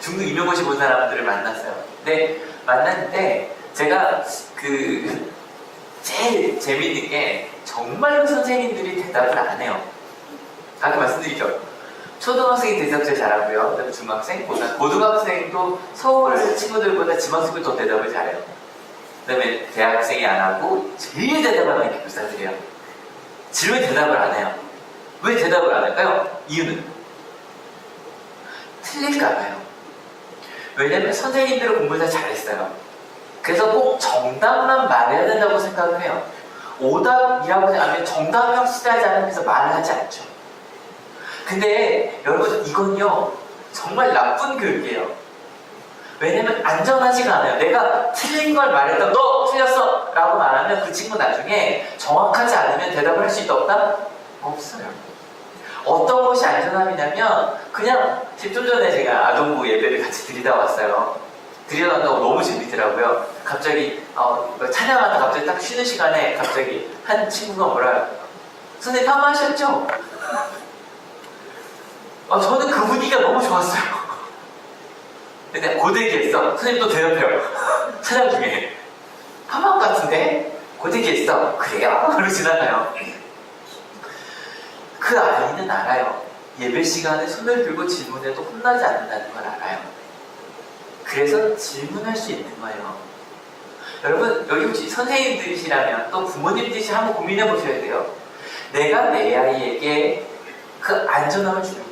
S3: 중등 임용고시 본 사람들을 만났어요. 근데 만났는데 제가 제일 재밌는 게 정말로 선생님들이 대답을 안 해요. 아까 말씀드리죠. 초등학생이 대답 제일 잘하고요. 그다음에 중학생, 고등학생도 서울 친구들보다 지방생이 더 대답을 잘해요. 그다음에 대학생이 안 하고 제일 대답을 하는 게 교사들이에요. 질문 대답을 안 해요. 왜 대답을 안 할까요? 이유는 틀릴까봐요. 왜냐면 선생님들은 공부를 다 잘했어요. 그래서 꼭 정답만 말해야 된다고 생각을 해요. 오답이라고 하면 정답이 확실하지 않으면서 말을 하지 않죠. 근데 여러분 이건요 정말 나쁜 교육이에요. 왜냐면 안전하지가 않아요. 내가 틀린 걸 말했다 너 틀렸어 라고 말하면 그 친구 나중에 정확하지 않으면 대답을 할 수 있다 없다? 없어요. 어떤 것이 안전함이냐면 그냥 좀 전에 제가 아동부 예배를 같이 드리다 왔어요. 드리다 왔다고 너무 재밌더라고요. 갑자기 찬양하다 갑자기 딱 쉬는 시간에 갑자기 한 친구가 뭐라 선생님 파마하셨죠? 저는 그 분위기가 너무 좋았어요. 근데 고데기했어. 선생님 또 대답해요. 찬양 중에 파마한 것 같은데? 고데기했어. 그래요? 그러고 지나가요. 그 아이는 알아요. 예배 시간에 손을 들고 질문해도 혼나지 않는다는 걸 알아요. 그래서 질문할 수 있는 거예요. 여러분 여기 혹시 선생님들이시라면 또 부모님들이 한번 고민해 보셔야 돼요. 내가 내 아이에게 그 안전함을 주는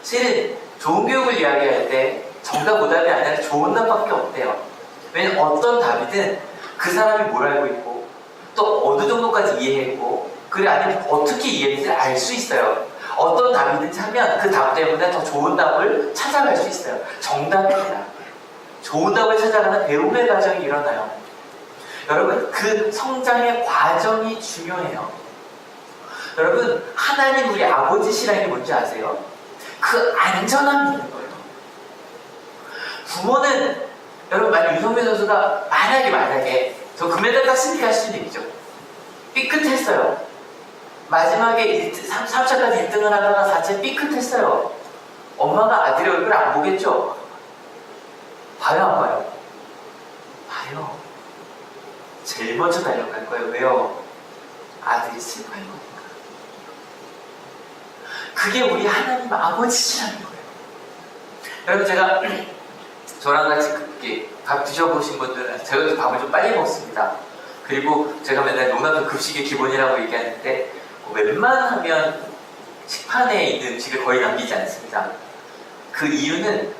S3: 실은 좋은 교육을 이야기할 때 정답 오답이 아니라 좋은 답밖에 없대요. 왜냐면 어떤 답이든 그 사람이 뭘 알고 있고 또 어느 정도까지 이해했고 그래 아니면 어떻게 이해했는지 알 수 있어요. 어떤 답이든지 하면 그 답 때문에 더 좋은 답을 찾아갈 수 있어요. 정답이 아니라 좋은 답을 찾아가는 배움의 과정이 일어나요. 여러분 그 성장의 과정이 중요해요. 여러분 하나님 우리 아버지시라는 게 뭔지 아세요? 그 안전함이 있는 거예요. 부모는 여러분 만약 유성민 선수가 만약에 저 금메달 땄으니까 할 수는 있죠. 삐끗했어요. 마지막에 3차까지 1등을 하다가 4차 삐끗했어요. 엄마가 아들의 얼굴을 안 보겠죠? 봐요 안 봐요? 봐요. 제일 먼저 달려갈 거예요. 왜요? 아들이 슬퍼할 거니까. 그게 우리 하나님 아버지시라는 거예요. 여러분 제가 저랑 같이 밥 드셔보신 분들은 제가 밥을 좀 빨리 먹습니다. 그리고 제가 맨날 농담도 급식의 기본이라고 얘기하는데 웬만하면 식판에 있는 음식을 거의 남기지 않습니다. 그 이유는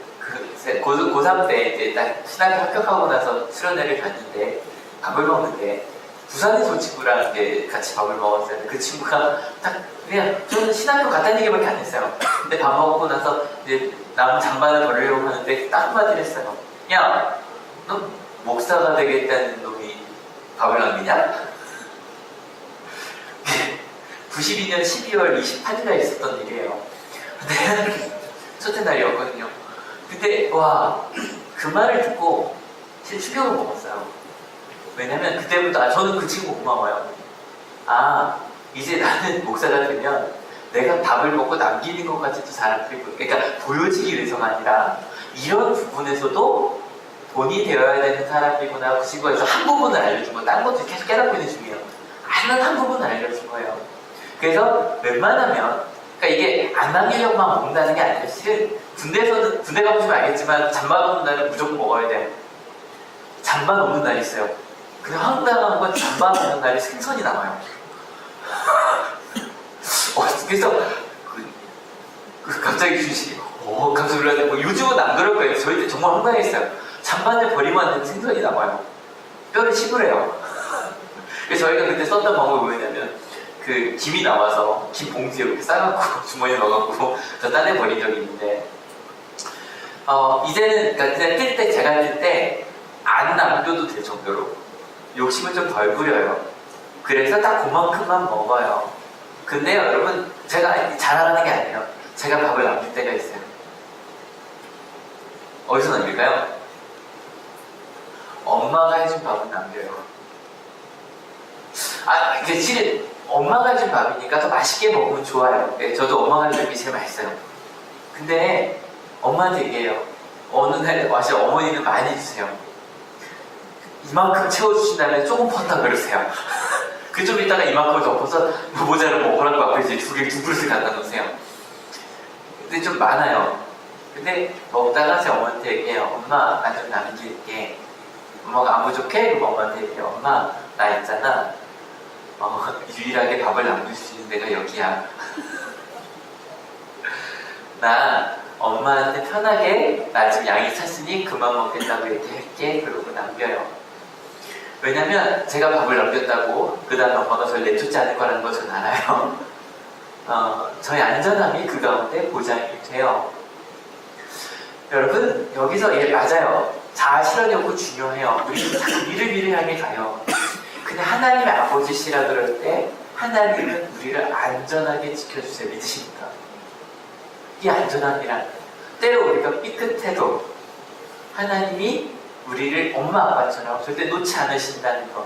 S3: 고3 때 이제 딱 신학교 합격하고 나서 수련회를 갔는데 밥을 먹는데 부산에서 온 친구랑 이제 같이 밥을 먹었어요. 그 친구가 딱 그냥 저는 신학교 갔다는 얘기밖에 안 했어요. 근데 밥 먹고 나서 이제 남은 잔반을 버리려고 하는데 딱 한마디를 했어요. 야, 너 목사가 되겠다는 놈이 밥을 남기냐? 92년 12월 28일에 있었던 일이에요. 근데 첫째 날이었거든요. 근데 와, 그 말을 듣고 진짜 충격을 먹었어요. 왜냐면 그때부터 저는 그 친구 고마워요. 이제 나는 목사가 되면 내가 밥을 먹고 남기는 것 같아도 사람들이 그러니까 보여지기 위해서가 아니라 이런 부분에서도 돈이 되어야 되는 사람이구나. 그 친구가 한 부분을 알려준 거 다른 것도 계속 깨닫고 있는 중이에요. 아는 한 부분을 알려준 거예요. 그래서 웬만하면 그러니까 이게 안 남기려고만 먹는다는 게 아니라 실은 군대 가보시면 알겠지만 잔반 오는 날은 무조건 먹어야 돼요. 잔반 오는 날이 있어요. 근데 황당한 건 잔반 오는 날에 생선이 나와요. 그래서 갑자기 주식이 깜짝 놀랐는데 뭐 요즘은 안 그럴 거예요. 저희 때 정말 황당했어요. 잔반을 버리면 안 되는 생선이 나와요. 뼈를 씹으래요. 그래서 저희가 그때 썼던 방법이 뭐였냐면 그 김이 나와서 김 봉지에 이렇게 싸갖고 주머니에 넣어갖고 저 딴에 버린 적이 있는데 이제는 그러니까 그냥 뜰 때 제가 뜰 때 안 남겨도 될 정도로 욕심을 좀 덜 부려요. 그래서 딱 그만큼만 먹어요. 근데 여러분 제가 자랑하는 게 아니에요. 제가 밥을 남길 때가 있어요. 어디서 남길까요? 엄마가 해준 밥은 남겨요. 이게 실은 엄마가 해준 밥이니까 더 맛있게 먹으면 좋아요. 네, 저도 엄마가 해준 게 제일 맛있어요. 근데 엄마한테 얘기해요. 어느 날 와서 어머니는 많이 주세요. 이만큼 채워주신다면 조금 퍼다 그러세요. 그 좀 이따가 이만큼을 덮어서 모자를 먹으라고 앞에 이제 두 그릇을 갖다 놓으세요. 근데 좀 많아요. 근데 먹다가 제 어머니한테 얘기해요. 엄마, 나 좀 남길게. 엄마가 안 부족해? 그럼 엄마한테 얘기해요. 엄마, 나 있잖아. 유일하게 밥을 남길 수 있는 데가 여기야. 나 엄마한테 편하게 나 지금 양이 찼으니 그만 먹겠다고 얘기할게. 그러고 남겨요. 왜냐면 제가 밥을 남겼다고 그 다음에 엄마가 저를 내쫓지 않을 거라는 걸 저는 알아요. 저의 안전함이 그 가운데 보장이 돼요. 여러분 여기서 맞아요. 자아 실현이 없고 중요해요. 우리는 자꾸 위를 향해 가요. 근데 하나님의 아버지시라 그럴 때 하나님은 우리를 안전하게 지켜주세요. 믿으십니까? 이 안전함이란 때로 우리가 삐끗해도 하나님이 우리를 엄마 아빠처럼 절대 놓지 않으신다는 것.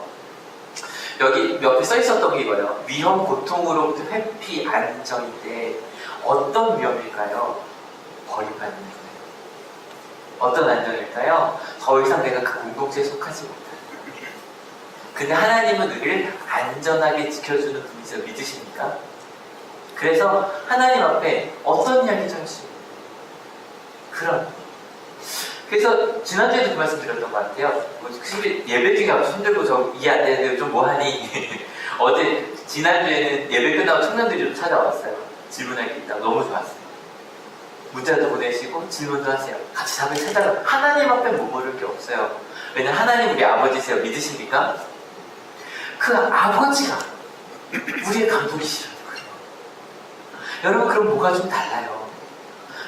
S3: 여기 옆에 써 있었던 게 이거예요. 위험 고통으로부터 회피 안정인데 어떤 위험일까요? 버림받는 거예요. 어떤 안정일까요? 더 이상 내가 그 공동체에 속하지 못한다. 근데 하나님은 우리를 안전하게 지켜주는 분이세요. 믿으십니까? 그래서 하나님 앞에 어떤 이야기도 할 수 있는 그런. 그래서 지난주에도 그 말씀 드렸던 것 같아요. 예배 중에 앞서 손들고 저 이해 안 되는데 좀 뭐하니? 어제 지난주에는 예배 끝나고 청년들이 좀 찾아왔어요. 질문할 게 있다고. 너무 좋았어요. 문자도 보내시고 질문도 하세요. 같이 답을 찾아가. 하나님 앞에 못 모를 게 없어요. 왜냐면 하나님 우리 아버지세요. 믿으십니까? 그 아버지가 우리의 감독이시라는 거예요. 여러분 그럼 뭐가 좀 달라요.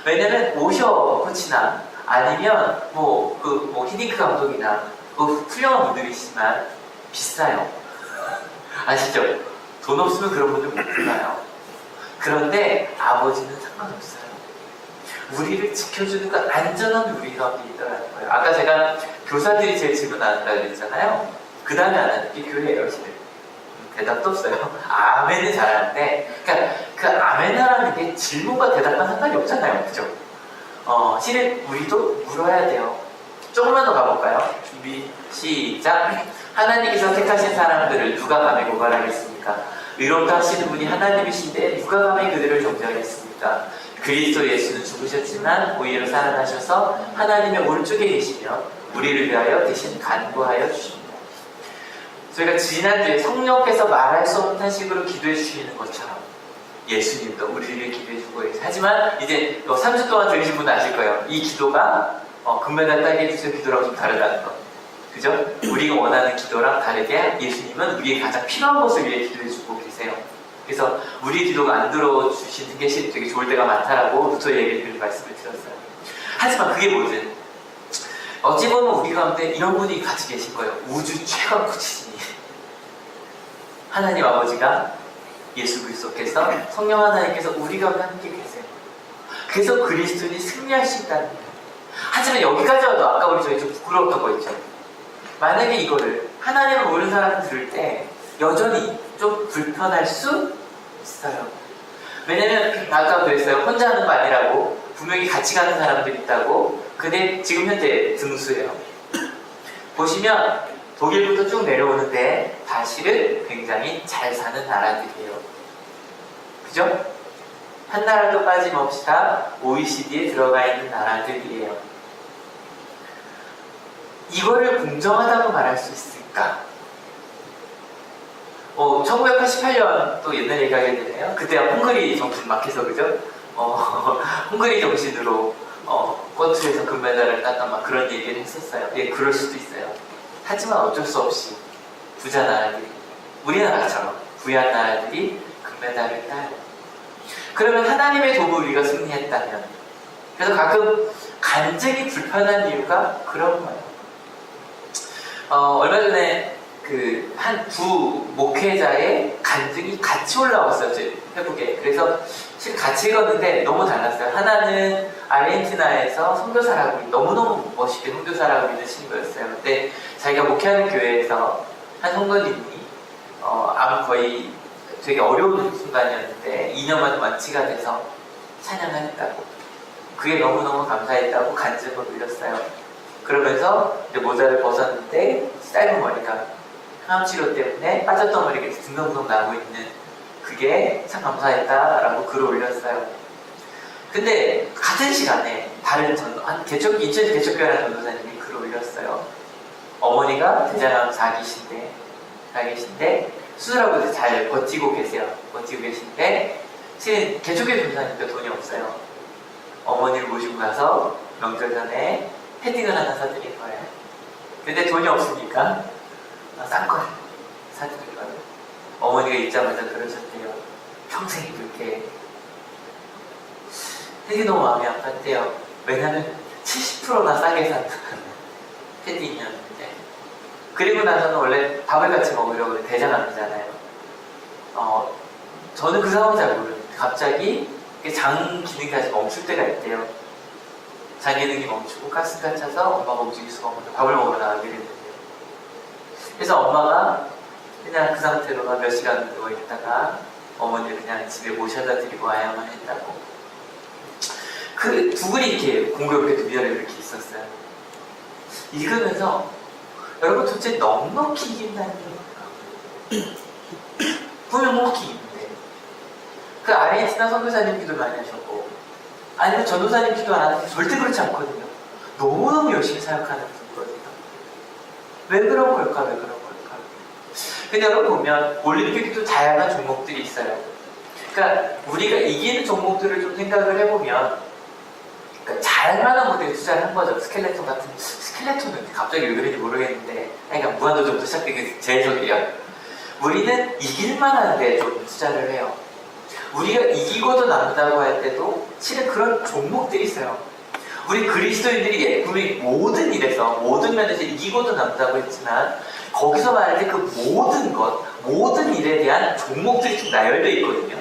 S3: 왜냐면 오셔 코치나 아니면 히딩크 감독이나 훌륭한 분들이시지만 비싸요. 아시죠? 돈 없으면 그런 분들 못 불러요. 그런데 아버지는 상관없어요. 우리를 지켜주는 그 안전한 우리가 있더라는 거예요. 아까 제가 교사들이 제일 질문 안 한다고 그랬잖아요. 그 다음에 안 하는 게 교회예요, 지금. 대답도 없어요. 아멘은 잘하는데, 그러니까 그 아멘이라는 게 질문과 대답과 상관이 없잖아요, 그죠? 실은 우리도 물어야 돼요. 조금만 더 가볼까요? 준비, 시작. 하나님께서 택하신 사람들을 누가 감히 고발하겠습니까? 의롭다 하시는 분이 하나님이신데 누가 감히 그들을 정죄하겠습니까? 그리스도 예수는 죽으셨지만 오히려 살아나셔서 하나님의 오른쪽에 계시며 우리를 위하여 대신 간구하여 주십니다. 저희가 지난주에 성령께서 말할 수 없는 식으로 기도해 주시는 것처럼 예수님도 우리를 기도해 주고 계세요. 하지만 이제 3주 동안 들으신 분은 아실 거예요. 이 기도가 금메달 따게 해주세요 기도랑 좀 다르다는 거. 그죠? 우리가 원하는 기도랑 다르게 예수님은 우리의 가장 필요한 것을 위해 기도해 주고 계세요. 그래서 우리 기도가 안 들어주시는 게 되게 좋을 때가 많다라고 루터 얘기를 말씀을 드렸어요. 하지만 그게 뭐든 어찌 보면 우리 가운데 이런 분이 같이 계신 거예요. 우주 최강 코치진이 하나님 아버지가 예수 그리스도께서 성령 하나님께서 우리 가운데 함께 계세요. 그래서 그리스도인이 승리할 수 있다는 거예요. 하지만 여기까지 와도 아까 우리 저희 좀 부끄러웠던 거 있죠. 만약에 이거를 하나님을 모르는 사람이 들을 때 여전히 좀 불편할 수 있어요. 왜냐면 아까 그랬어요. 혼자 하는 거 아니라고. 분명히 같이 가는 사람들이 있다고. 근데 지금 현재 등수예요. 보시면 독일부터 쭉 내려오는데 사실은 굉장히 잘 사는 나라들이에요. 그죠? 한 나라도 빠짐없이 다 OECD에 들어가 있는 나라들이에요. 이거를 공정하다고 말할 수 있을까? 1988년 또 옛날 얘기하게 되네요. 그때 헝가리 정신 막혀서 그죠? 헝그리 정신으로 권투에서 금메달을 땄던 막 그런 얘기를 했었어요. 예, 그럴 수도 있어요. 하지만 어쩔 수 없이 부자 나라들이, 우리나라처럼 부유한 나라들이 금메달을 따요. 그러면 하나님의 도움으로 우리가 승리했다면, 그래서 가끔 간증이 불편한 이유가 그런 거예요. 얼마 전에 그 한 두 목회자의 간증이 같이 올라왔어요, 제 페북에. 그래서 실은 같이 읽었는데 너무 달랐어요. 하나는 아르헨티나에서 선교사라고, 너무너무 멋있게 선교사라고 믿는 친구였어요. 근데 자기가 목회하는 교회에서 한 성도님이 암 거의 되게 어려운 순간이었는데 2년 만에 완치가 돼서 찬양을 했다고, 그게 너무너무 감사했다고 간증을 올렸어요. 그러면서 이제 모자를 벗었는데 짧은 머리가 항암치료 때문에 빠졌던 머리가 이렇게 둥덩둥 나고 있는, 그게 참 감사했다라고 글을 올렸어요. 근데 같은 시간에 다른 인천 개척교회라는 전도사님이 글을 올렸어요. 어머니가 대장암 4기신데 수술하고 이제 잘 버티고 계신데 실은 개척교회 전도사님도 돈이 없어요. 어머니를 모시고 가서 명절 전에 패딩을 하나 사드린 거예요. 근데 돈이 없으니까 싼 걸 사드린 거예요. 어머니가 읽자마자 그러셨대요. 평생 입을게. 되게 너무 마음이 아팠대요. 왜냐면 70%나 싸게 산 패딩이었는데. 그리고 나서는 원래 밥을 같이 먹으려고 대장암이잖아요. 저는 그 상황을 잘 모르는데 갑자기 장 기능이 다시 멈출 때가 있대요. 장 기능이 멈추고 가스가 차서 엄마가 움직일 수가 없는데 밥을 먹으러 나가게 됐는데요. 그래서 엄마가 그냥 그 상태로 몇 시간 누워있다가 어머니를 그냥 집에 모셔다 드리고 와야만 했다고. 그 두 분이 이렇게 공교롭게 두 위아래 이렇게 있었어요. 읽으면서 여러분 도대체 넉넉히 이긴다는 게 뭘까? 분명 넉넉히 이기는데 그 아르헨티나 선교사님 기도 많이 하셨고, 아니면 전도사님 기도 안 하는데 절대 그렇지 않거든요. 너무너무 열심히 사역하는 분이거든요. 왜 그런 걸까? 근데 여러분 보면 올림픽도 다양한 종목들이 있어요. 그러니까 우리가 이기는 종목들을 좀 생각을 해보면, 그러니까 잘만한 곳에 투자를 한 거죠. 스켈레톤은 갑자기 왜 그런지 모르겠는데, 그러니까 무한도전부터 시작되게 제 해석이에요. 우리는 이길만한 데 좀 투자를 해요. 우리가 이기고도 남다고 할 때도 실은 그런 종목들이 있어요. 우리 그리스도인들이 분명히 모든 일에서, 모든 면에서 이기고도 남다고 했지만, 거기서 말할 때 그 모든 일에 대한 종목들이 좀 나열되어 있거든요.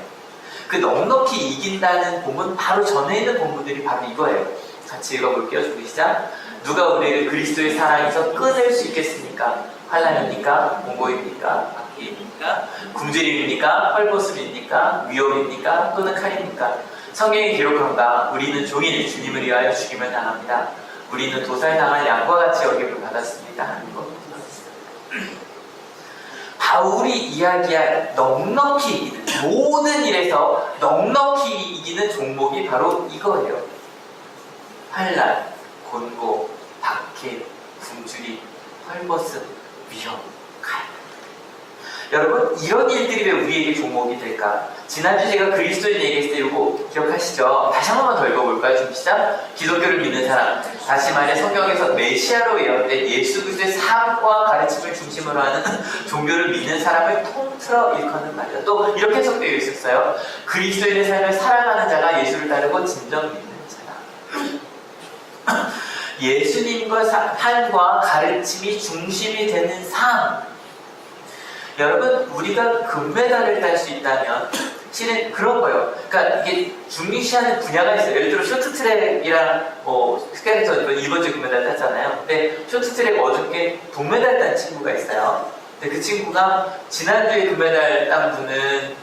S3: 그 넉넉히 이긴다는 본문, 바로 전에 있는 본문들이 바로 이거예요. 같이 읽어볼게요. 준비 시작. 누가 우리를 그리스도의 사랑에서 끊을 수 있겠습니까? 환난입니까? 공고입니까? 박해입니까? 굶주림입니까? 헐벗음입니까? 위협입니까? 또는 칼입니까? 성경이 기록한가? 우리는 종일 주님을 위하여 죽임을 당합니다. 우리는 도살당한 양과 같이 여김을 받았습니다. 하는 것. 바울이 이야기할 넉넉히 이기는, 모든 일에서 넉넉히 이기는 종목이 바로 이거예요. 환난, 곤고, 박해, 굶주림, 헐벗음, 위협, 칼. 여러분, 이런 일들이 왜 우리에게 종목이 될까? 지난주 제가 그리스도인 얘기했을 때 이거 기억하시죠? 다시 한 번만 더 읽어볼까요? 좀 시작. 기독교를 믿는 사람. 다시 말해 성경에서 메시아로 예언된 예수 그리스도의 삶과 가르침을 중심으로 하는 종교를 믿는 사람을 통틀어 일컫는 말이다. 또 이렇게 해석되어 있었어요. 그리스도인의 삶을 살아가는 자가 예수를 따르고 진정 믿는 자다. 예수님과 삶과 가르침이 중심이 되는 삶. 여러분, 우리가 금메달을 딸 수 있다면 실은 그런 거예요. 그러니까 이게 중시하는 분야가 있어요. 예를 들어 쇼트트랙이랑 스켈레톤 이번 주에 금메달 땄잖아요. 근데 쇼트트랙 어저께 동메달 딴 친구가 있어요. 근데 그 친구가 지난주에 금메달 딴 분은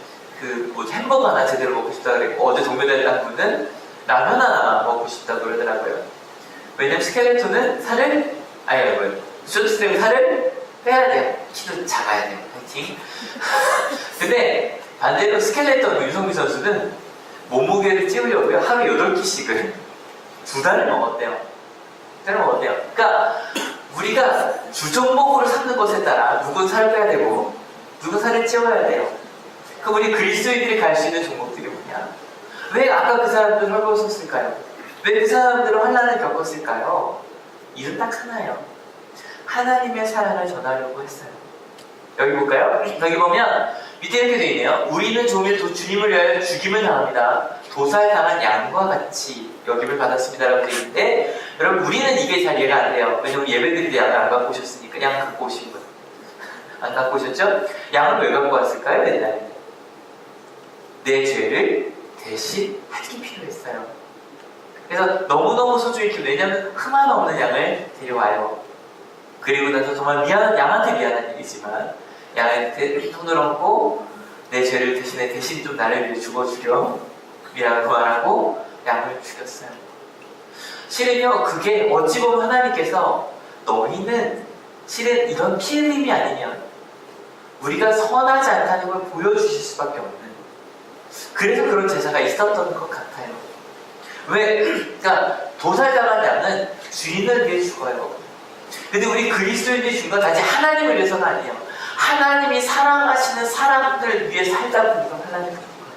S3: 햄버거 하나 제대로 먹고 싶다 그랬고, 어제 동메달 딴 분은 라면 하나 먹고 싶다고 그러더라고요. 왜냐면 스켈레톤은 쇼트트랙은 살을 빼야 돼요. 키도 작아야 돼요. 파이팅. 근데 반대로 스켈레톤 유성민 선수는 몸무게를 찌우려고요. 하루 8끼씩을 2달을 먹었대요. 그러니까 우리가 주종목으로 삼는 것에 따라 누군 살을 빼야 되고 누군 살을 찌워야 돼요. 그럼 우리 그리스도인들이 갈 수 있는 종목들이 뭐냐? 왜 아까 그 사람들 헐벗었을까요? 왜 그 사람들은 환난을 겪었을까요? 이유는 딱 하나예요. 하나님의 사랑을 전하려고 했어요. 여기 볼까요? 여기 보면 밑에 이렇게 되어 있네요. 우리는 종일 주님을 위하여 죽임을 당합니다. 도살당한 양과 같이 여김을 받았습니다. 라고 되어 있는데, 여러분, 우리는 이게 잘 이해가 안 돼요. 왜냐면 예배 드릴 때 양을 안 갖고 오셨으니까. 양 갖고 오신 분. 안 갖고 오셨죠? 양을 왜 갖고 왔을까요? 옛날에 내 죄를 대신 하기 필요했어요. 그래서 너무너무 소중히 키우고, 왜냐면 흠 하나 없는 양을 데려와요. 그리고 나서 정말 양한테 미안한 일이지만 양한테 손을 얹고 내 죄를 대신 좀 나를 위해 죽어주렴 이라고 말하고 양을 죽였어요. 실은요, 그게 어찌 보면 하나님께서 너희는 실은 이런 피 흘림이 아니면 우리가 선하지 않다는 걸 보여주실 수밖에 없는, 그래서 그런 제사가 있었던 것 같아요. 왜? 그러니까 도살당한 양은 주인을 위해 죽어요. 근데 우리 그리스도인들이 죽은 건 단지 하나님을 위해서가 아니에요. 하나님이 사랑하시는 사람들 위해 살다 보니까 하나님이 죽은 거예요.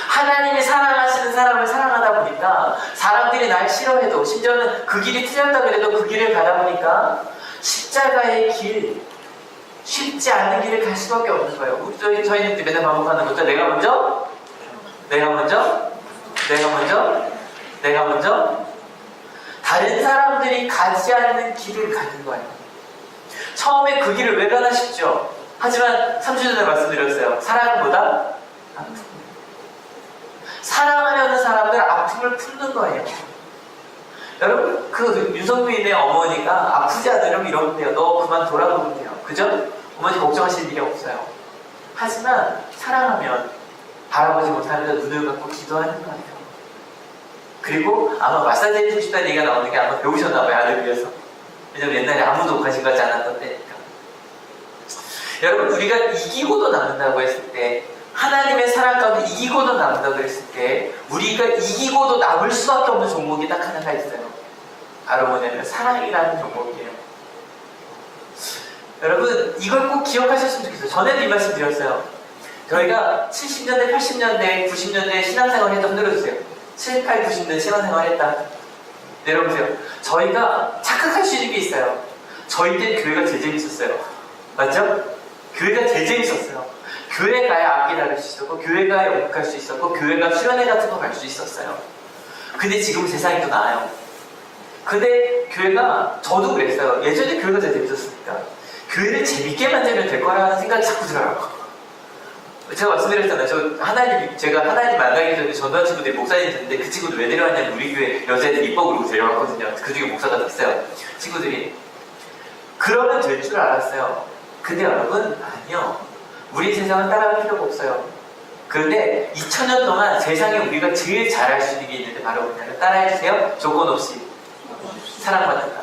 S3: 하나님이 사랑하시는 사람을 사랑하다 보니까 사람들이 날 싫어해도, 심지어는 그 길이 틀렸다 그래도 그 길을 가다 보니까 십자가의 길, 쉽지 않은 길을 갈 수밖에 없는 거예요. 저희는 맨날 반복하는 거죠. 내가 먼저, 다른 사람들이 가지 않는 길을 가는 거예요. 처음에 그 길을 왜 가나 싶죠. 하지만 3주 전에 말씀드렸어요. 사랑은 뭐다? 아픔. 사랑하려는 사람들 아픔을 품는 거예요. 여러분, 그 윤성민의 어머니가 아프지 않으려면 이러면 너 그만 돌아보면 돼요. 그죠? 어머니 걱정하실 일이 없어요. 하지만 사랑하면 바라보지 못하면서 눈을 감고 기도하는 거예요. 그리고 아마 마사지 해주고 싶다는 얘기가 나오는 게 아마 배우셨나봐요, 아들 위해서. 왜냐면 옛날에 아무도 관심 갖지 않았던 때니까. 여러분, 우리가 이기고도 남는다고 했을 때, 하나님의 사랑 가운데 이기고도 남는다고 했을 때, 우리가 이기고도 남을 수밖에 없는 종목이 딱 하나가 있어요. 바로 뭐냐면 사랑이라는 종목이에요. 여러분, 이걸 꼭 기억하셨으면 좋겠어요. 전에도 이 말씀 드렸어요. 저희가 70년대, 80년대, 90년대 신앙생활 했던 흔들어주세요. 7, 8, 90년 신앙생활 했다. 내려보세요. 저희가 착각할 수 있는 게 있어요. 저희 때 교회가 제일 재밌었어요. 맞죠? 교회가 제일 재밌었어요. 교회 가야 악기 다룰 수 있었고, 교회 가야 연극할 수 있었고, 교회가 수련회 같은 거 갈 수 있었어요. 근데 지금 세상이 더 나아요. 근데 교회가, 저도 그랬어요. 예전에 교회가 제일 재밌었으니까 교회를 재밌게 만들면 될 거라는 생각이 자꾸 들어요. 제가 말씀드렸잖아요. 제가 하나님 만나기 전에 전도한 친구들이 목사님이 됐는데, 그 친구들 왜 데려왔냐면 우리 교회 여자애들 이뻐 그러고 데려왔거든요. 그 중에 목사가 됐어요. 친구들이. 그러면 될 줄 알았어요. 근데 여러분, 아니요. 우리 세상은 따라갈 필요가 없어요. 그런데 2000년 동안 세상에 우리가 제일 잘할 수 있는 게 있는데 바로 뭐냐면, 따라해주세요. 조건 없이 사랑받는다.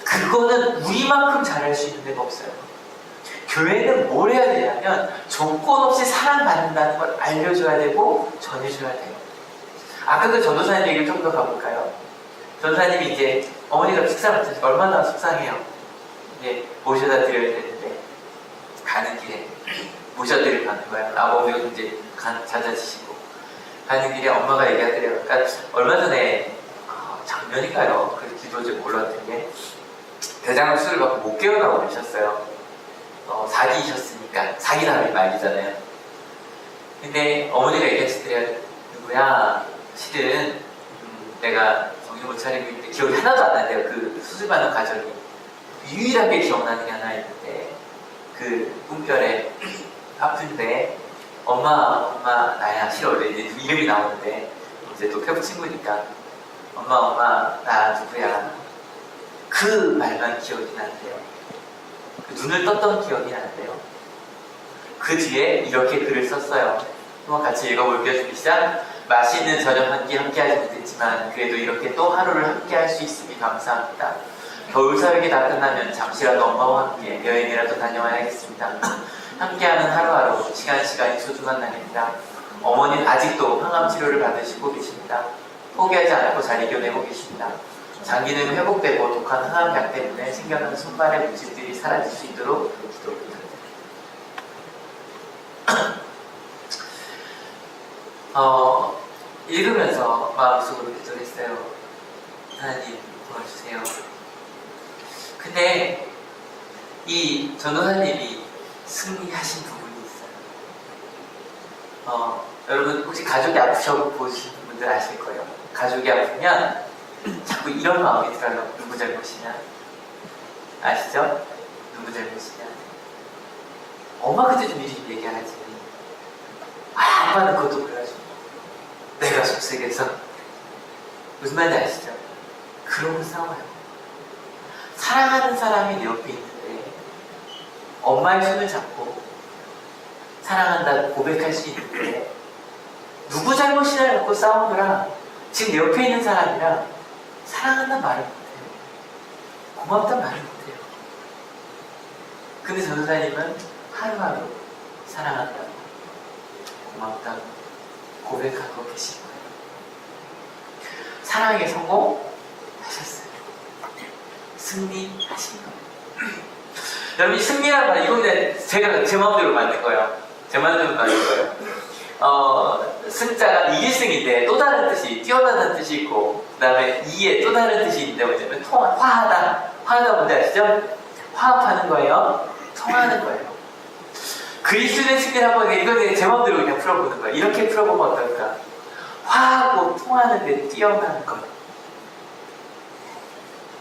S3: 그거는 우리만큼 잘할 수 있는 데가 없어요. 교회는 뭘 해야 되냐면 조건 없이 사랑받는다는 걸 알려줘야 되고 전해줘야 돼요. 아까 그 전도사님 얘기를 좀 더 가볼까요? 전도사님이 이제 어머니가 식사 못해서 얼마나 속상해요. 이제 모셔다 드려야 되는데 가는 길에 모셔드리러 가는 거예요. 아버지가 이제 잦아지시고 가는 길에 엄마가 얘기하더래요. 그러니까 얼마 전에 작년인가요? 그 기도제 몰랐던 게 대장암 수술을 받고 못 깨어나고 계셨어요. 사기셨으니까 사기당하면 말이잖아요. 근데 어머니가 얘기하시더래요. 누구야, 실은 내가 정신 못 차리고 있는데 기억이 하나도 안 나는데요. 그 수술받는 과정이 유일하게 기억나는 게 하나 있는데, 그 꿈결에 아픈데 엄마 나야 싫어. 이제 이름이 나오는데 이제 또 태국 친구니까 엄마 나 누구야, 그 말만 기억이 나는데요. 눈을 떴던 기억이 나는데요. 그 뒤에 이렇게 글을 썼어요. 한번 같이 읽어볼게요. 준비 시작. 맛있는 저녁 한 끼 함께하지 못했지만 그래도 이렇게 또 하루를 함께할 수 있으니 감사합니다. 겨울 사역이 다 끝나면 잠시라도 엄마와 함께 여행이라도 다녀와야겠습니다. 함께하는 하루하루 시간이 소중한 날입니다. 어머니는 아직도 항암 치료를 받으시고 계십니다. 포기하지 않고 잘 이겨내고 계십니다. 장기는 회복되고 독한 항암약 때문에 생겨나는 손발의 물질들이 사라질 수 있도록 기도 부탁드립니다. 읽으면서 마음속으로 기도했어요. 하나님 도와주세요. 근데 이 전도사님이 승리하신 부분이 있어요. 여러분 혹시 가족이 아프셔 보시는 분들 아실 거예요. 가족이 아프면 자꾸 이런 마음이 들어요. 누구 잘못이냐? 아시죠? 누구 잘못이냐? 엄마한테 좀 미리 얘기하지. 아빠는 그것도 그래가지고 내가 속색해서 무슨 말인지 아시죠? 그러고 싸워요. 사랑하는 사람이 내 옆에 있는데 엄마의 손을 잡고 사랑한다고 고백할 수 있는데 누구 잘못이냐 놓고 싸우느라 지금 내 옆에 있는 사람이랑 사랑한다는 말을 못해요. 고맙다는 말을 못해요. 근데 전도사님은 하루하루 사랑한다고 고맙다고 고백하고 계신 거예요. 사랑에 성공하셨어요. 승리하신 거예요. 여러분 승리란 말 이건 제가 제 마음대로 만든 거예요. 제 마음대로 만든 거예요. 승자가 이길 승인데 또 다른 뜻이 뛰어나는 뜻이 있고 그 다음에 이에 또 다른 뜻이 있는데 뭐냐면 화하다 뭔지 아시죠? 화합하는 거예요. 통하는 거예요. 그리스도의 승리를 한번 이거 제 마음대로 그냥 풀어보는 거예요. 이렇게 풀어보면 어떨까? 화하고 통하는데 뛰어나는 거예요.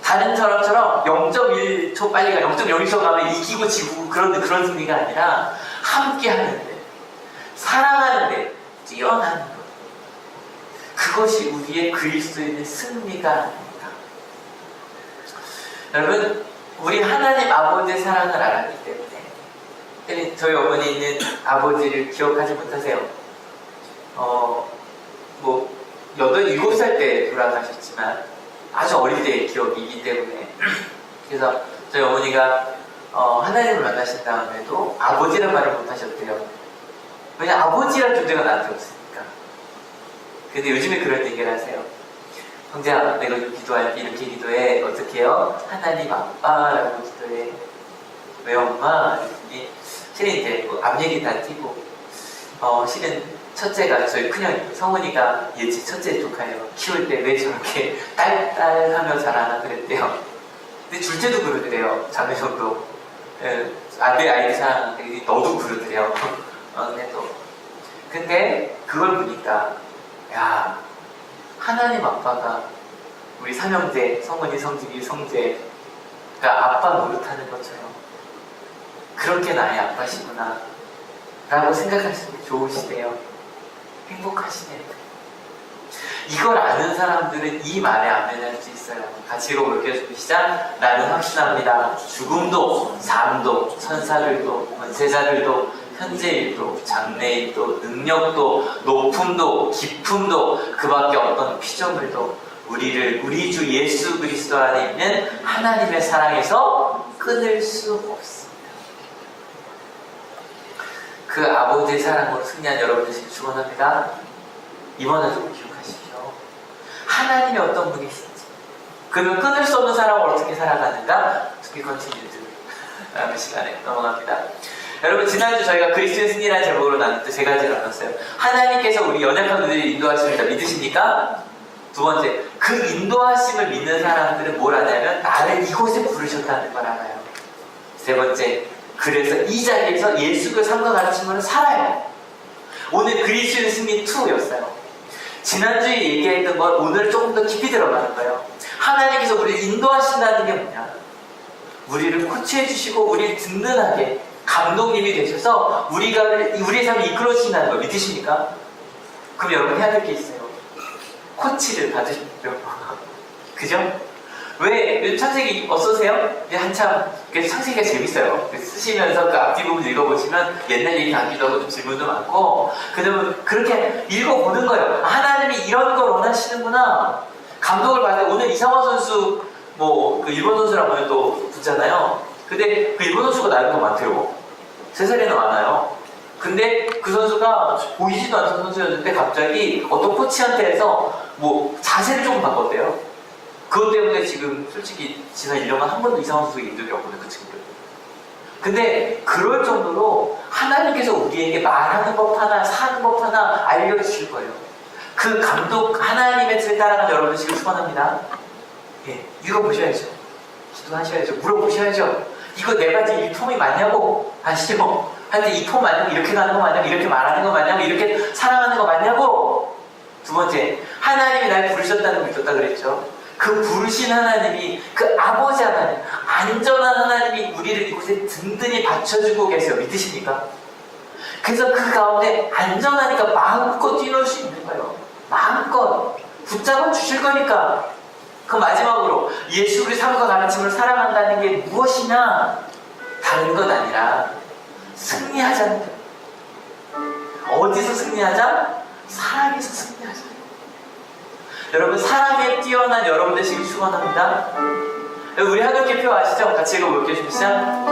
S3: 다른 사람처럼 0.1초 빨리 가 0.01초 가면 이기고 지고 그런 승리가 아니라 함께 하는데 사랑하는데 뛰어나는 것. 그것이 우리의 그리스도인의 승리가 아닙니까? 여러분 우리 하나님 아버지의 사랑을 알았기 때문에 저희 어머니는 아버지를 기억하지 못하세요. 7살 때 돌아가셨지만 아주 어릴 때의 기억이기 때문에 그래서 저희 어머니가 하나님을 만나신 다음에도 아버지란 말을 못하셨대요. 왜냐면 아버지란 존재가 나한테 없으니까. 근데 요즘에 그런 얘기를 하세요. 형제야 내가 기도할 때 이렇게 기도해. 어떻게 해요? 하나님 아빠라고 기도해. 왜 엄마? 이랬더니 실은 이제 앞 얘기 다 띄고 실은 첫째가 저희 큰형 성은이가 예지 첫째 조카예요. 키울 때 왜 저렇게 딸하며 자라나 그랬대요. 근데 둘째도 그러더래요. 장래형도 내 아이들 사랑하는데 너도 그러더래요. 근데 그걸 보니까 야 하나님 아빠가 우리 삼형제 성은이, 성진이, 성재가 아빠 노릇하는 것처럼 그렇게 나의 아빠시구나 라고 생각하시면 좋으시대요. 행복하시네요. 이걸 아는 사람들은 이 말에 아멘할 수 있어요. 같이 읽어볼게요. 시작. 나는 확신합니다. 죽음도 삶도 천사들도 권세자들도 현재일도 장래일도 능력도 높음도 깊음도 그 밖에 어떤 피조물도 우리를 우리 주 예수 그리스도 안에 있는 하나님의 사랑에서 끊을 수 없습니다. 그 아버지의 사랑으로 승리한 여러분들 지금 축원합니다. 이번에도 기억하십시오. 하나님이 어떤 분이신지 그는 끊을 수 없는 사랑을 어떻게 살아가는가 특히 컨티뉴드 라는 시간에 넘어갑니다. 여러분 지난주 저희가 그리스도의 승리라는 제목으로 나눌 때 세 가지를 나눴어요. 하나님께서 우리 연약한 분들을 인도하십니다. 믿으십니까? 두 번째, 그 인도하심을 믿는 사람들은 뭘 하냐면 나를 이곳에 부르셨다는 걸 알아요. 세 번째, 그래서 이 자리에서 예수의 삶과 가르침으로 살아요. 오늘 그리스도의 승리 2였어요. 지난주에 얘기했던 걸 오늘 조금 더 깊이 들어가는 거예요. 하나님께서 우리를 인도하신다는 게 뭐냐? 우리를 코치해 주시고 우리를 든든하게 감독님이 되셔서 우리의 삶을 이끌어 주신다는 걸 믿으십니까? 그럼 여러분 해야 될 게 있어요. 코치를 받으십시오. 그죠? 왜? 요즘 창세기 어떠세요? 이제 한참 그래서 창세기가 재밌어요. 쓰시면서 그 앞뒤 부분 읽어보시면 옛날 얘기 같기도 하고 좀 질문도 많고 그러면 그렇게 읽어보는 거예요. 하나님이 이런 걸 원하시는구나. 감독을 받아. 오늘 이상화 선수 그 일본 선수랑 오늘 또 붙잖아요. 근데 그 일본 선수가 나이가 많대요. 3살이나 많아요. 근데 그 선수가 보이지도 않던 선수였는데 갑자기 어떤 코치한테 해서 자세를 조금 바꿨대요. 그것 때문에 지금 솔직히 지난 1년간 한 번도 이상한 선수가 이긴 적이 없거든요, 그 친구들. 근데 그럴 정도로 하나님께서 우리에게 말하는 법 하나, 사는 법 하나, 알려주실 거예요. 그 감독 하나님의 뜻을 따라가는 여러분들 지금 축원합니다. 예, 읽어보셔야죠. 기도하셔야죠. 물어보셔야죠. 이거 네 가지 이 폼이 맞냐고 아시죠? 한테 이 폼 맞냐고, 이렇게 가는 거 맞냐고, 이렇게 말하는 거 맞냐고, 이렇게 사랑하는 거 맞냐고. 두 번째, 하나님이 날 부르셨다는 걸 믿었다 그랬죠. 그 부르신 하나님이, 그 아버지 하나님, 안전한 하나님이 우리를 이곳에 든든히 받쳐주고 계세요. 믿으십니까? 그래서 그 가운데 안전하니까 마음껏 뛰놀 수 있는 거예요. 마음껏 붙잡아 주실 거니까. 그 마지막으로 예수 그리스도의 삶과 가르침을 사랑한다는 게 무엇이냐? 다른 것 아니라 승리하자는 거예요. 어디서 승리하자? 사랑에서 승리하자. 여러분, 사랑에 뛰어난 여러분들 지금 축원합니다. 우리 하늘기표 아시죠? 같이 읽어볼게요. 시작.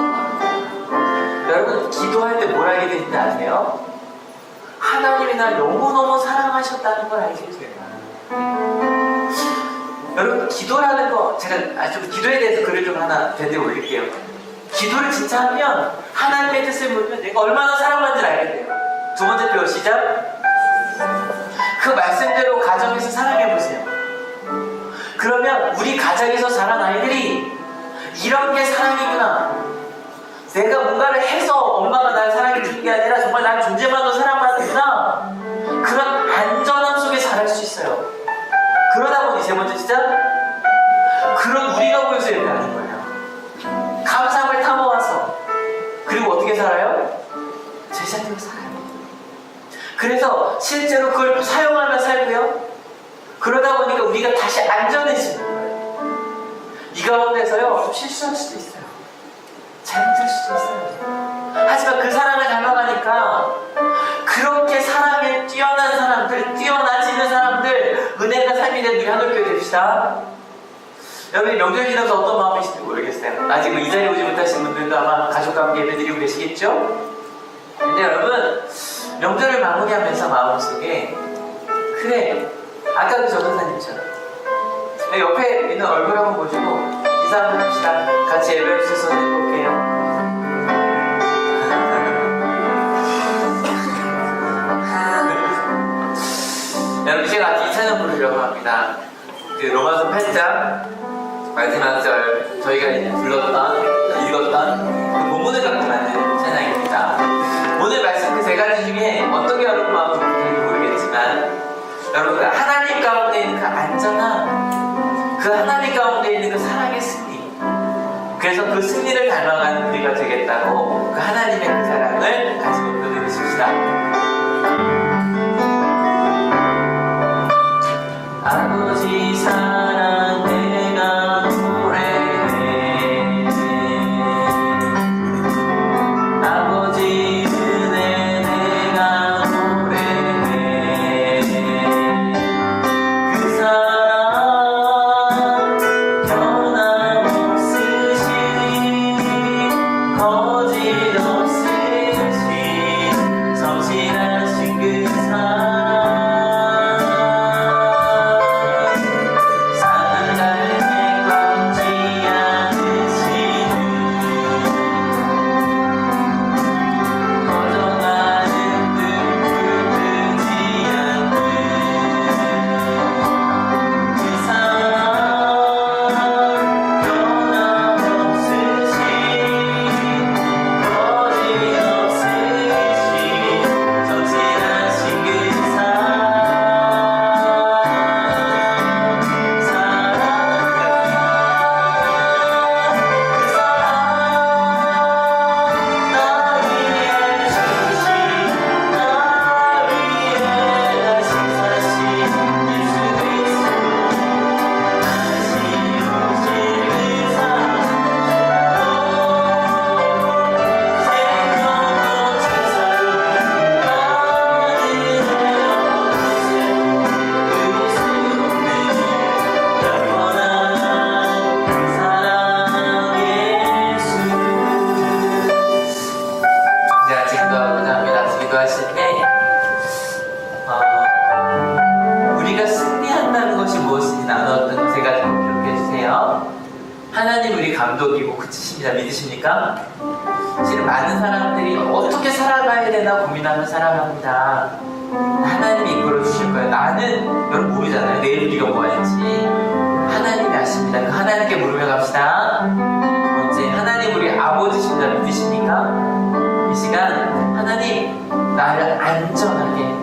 S3: 여러분, 기도할 때 뭘 알게 되는지 아세요? 하나님이 날 너무너무 사랑하셨다는 걸 알게 돼요. 여러분, 기도라는 거, 제가 좀 기도에 대해서 글을 좀 하나 대대 올릴게요. 기도를 진짜 하면 하나님의 뜻을 모르면 내가 얼마나 사랑받는지 알게 돼요. 두 번째 표 시작. 그 말씀대로 가정에서 사랑해보세요. 그러면 우리 가정에서 자란 아이들이 이런 게 사랑이구나. 내가 뭔가를 해서 엄마가 날 사랑해 주는 게 아니라 정말 난 존재만으로 사랑받는구나. 그런 안전함 속에 자랄 수 있어요. 그러다 보니 세 번째 시작. 그런 우리가 보여서 예배하는 거예요. 감사함을 담아와서. 그리고 어떻게 살아요? 제자대로 살아요. 그래서 실제로 그걸 사용하며 살고요. 그러다 보니까 우리가 다시 안전해지는 거예요. 이 가운데서요, 좀 실수할 수도 있어요. 잘못할 수도 있어요. 하지만 그 사랑을 닮아가니까 그렇게 사랑에 뛰어난 사람들, 뛰어나지는 사람들, 은혜가 삶이 된 우리 하늘교회 됩시다. 여러분이 명절 지나서 어떤 마음이신지 모르겠어요. 아직 이 자리에 오지 못하신 분들도 아마 가족과 함께 예배드리고 계시겠죠? 근데 여러분, 명절을 마무리하면서 마음속에 그래, 아까 그 전도사님처럼 옆에 있는 얼굴 한번 보시고 인사 한번 합시다. 같이 예배해 주셔서 해볼게요. 여러분, 제가 아직 이 찬양 부르려고 합니다. 그 로마서 8장 마지막 절, 저희가 불렀던, 읽었던 그 본문을 갖고 만든 찬양입니다. 오늘 말씀 그 세 가지 중에 어떻게 여러분 마음을 부르는지 모르겠지만, 여러분, 하나님 가운데 있는 그 안전함, 그 하나님 가운데 있는 그 사랑의 승리, 그래서 그 승리를 닮아가는 우리가 되겠다고 그 하나님의 그 사랑을 같이 높여드리십시다. 아버지 사랑 내가 노래해, 아버지 은혜 내가 노래해. 그 사랑 변함없으시, 거짓없으시, 성실하신 그 사랑, 우리가 승리한다는 것이 무엇인지 나눴던 세 가지 기억해 주세요. 하나님 우리 감독이고 그치십니다. 믿으십니까? 사실 많은 사람들이 어떻게 살아가야 되나 고민하며 살아갑니다. 하나님이 이끌어 주실 거예요. 나는 여러분 모르잖아요. 내일 우리가 뭐 할지 하나님이 아십니다. 그 하나님께 물으며 갑시다. 두 번째, 하나님 우리 아버지십니다. 믿으십니까? 이 시간 하나님 나를 안전하게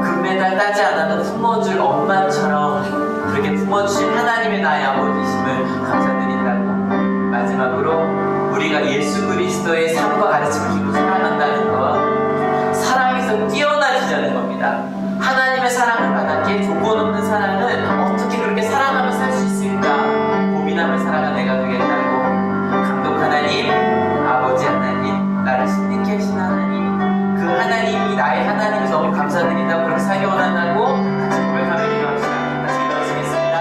S3: 금메달 따지 않아도 품어줄 엄마처럼 그렇게 품어주신 하나님의 나의 아버지심을 감사드린다고. 마지막으로 우리가 예수 그리스도의 삶과 가르침을 주고 사랑한다는 것, 사랑에서 뛰어나지자는 겁니다. 하나님의 사랑을 받았기에 조건 없는 사랑은 어떻게 그렇게 사랑하며 살 수 있을까 고민하며 살아간 내가 되겠다고. 감독 하나님, 아버지 하나님, 나를 신님케 하신 하나님, 그 하나님이 나의 하나님에서 너무 감사드린다고 그렇게 살기 원한다고 같이 고백하며 기도합시다. 다시 기도하시겠습니다.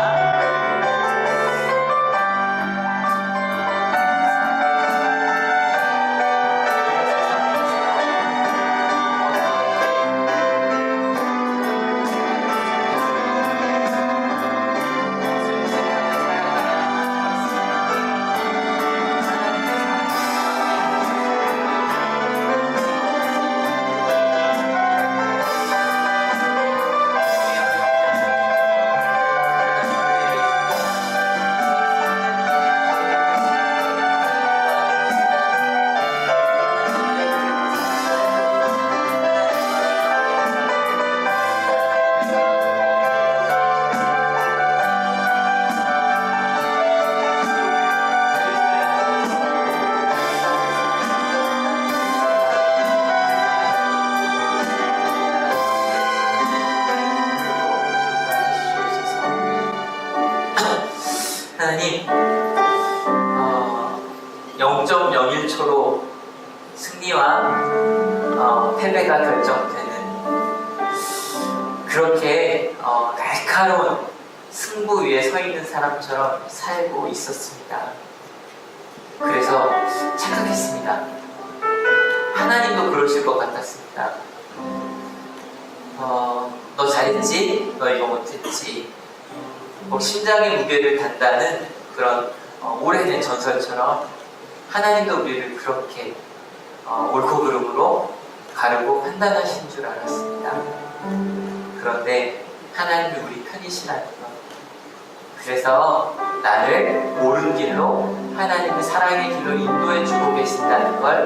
S3: 하나님, 0.01초로 승리와 패배가 결정되는 그렇게 날카로운 승부 위에 서 있는 사람처럼 살고 있었습니다. 그래서 착각했습니다. 하나님도 그러실 것 같았습니다. 너 잘했지? 너 이거 못했지? 심장의 무게를 단다는 그런 오래된 전설처럼 하나님도 우리를 그렇게 옳고 그름으로 가르고 판단하신 줄 알았습니다. 그런데 하나님이 우리 편이시라는 것, 그래서 나를 옳은 길로 하나님의 사랑의 길로 인도해 주고 계신다는 걸,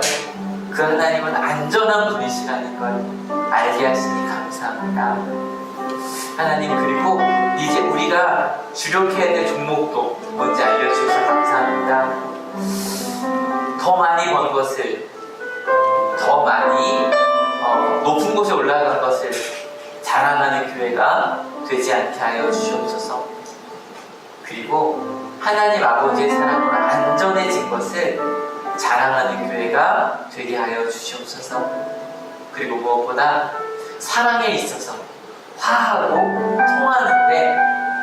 S3: 그 하나님은 안전한 분이시라는 걸 알게 하시니 감사합니다. 하나님, 그리고 이제 우리가 주력해야 될 종목도 뭔지 알려주셔서 감사합니다. 더 많이 번 것을, 더 많이 높은 곳에 올라간 것을 자랑하는 교회가 되지 않게 하여 주시옵소서. 그리고 하나님 아버지의 사랑으로 안전해진 것을 자랑하는 교회가 되게 하여 주시옵소서. 그리고 무엇보다 사랑에 있어서 화하고 통하는데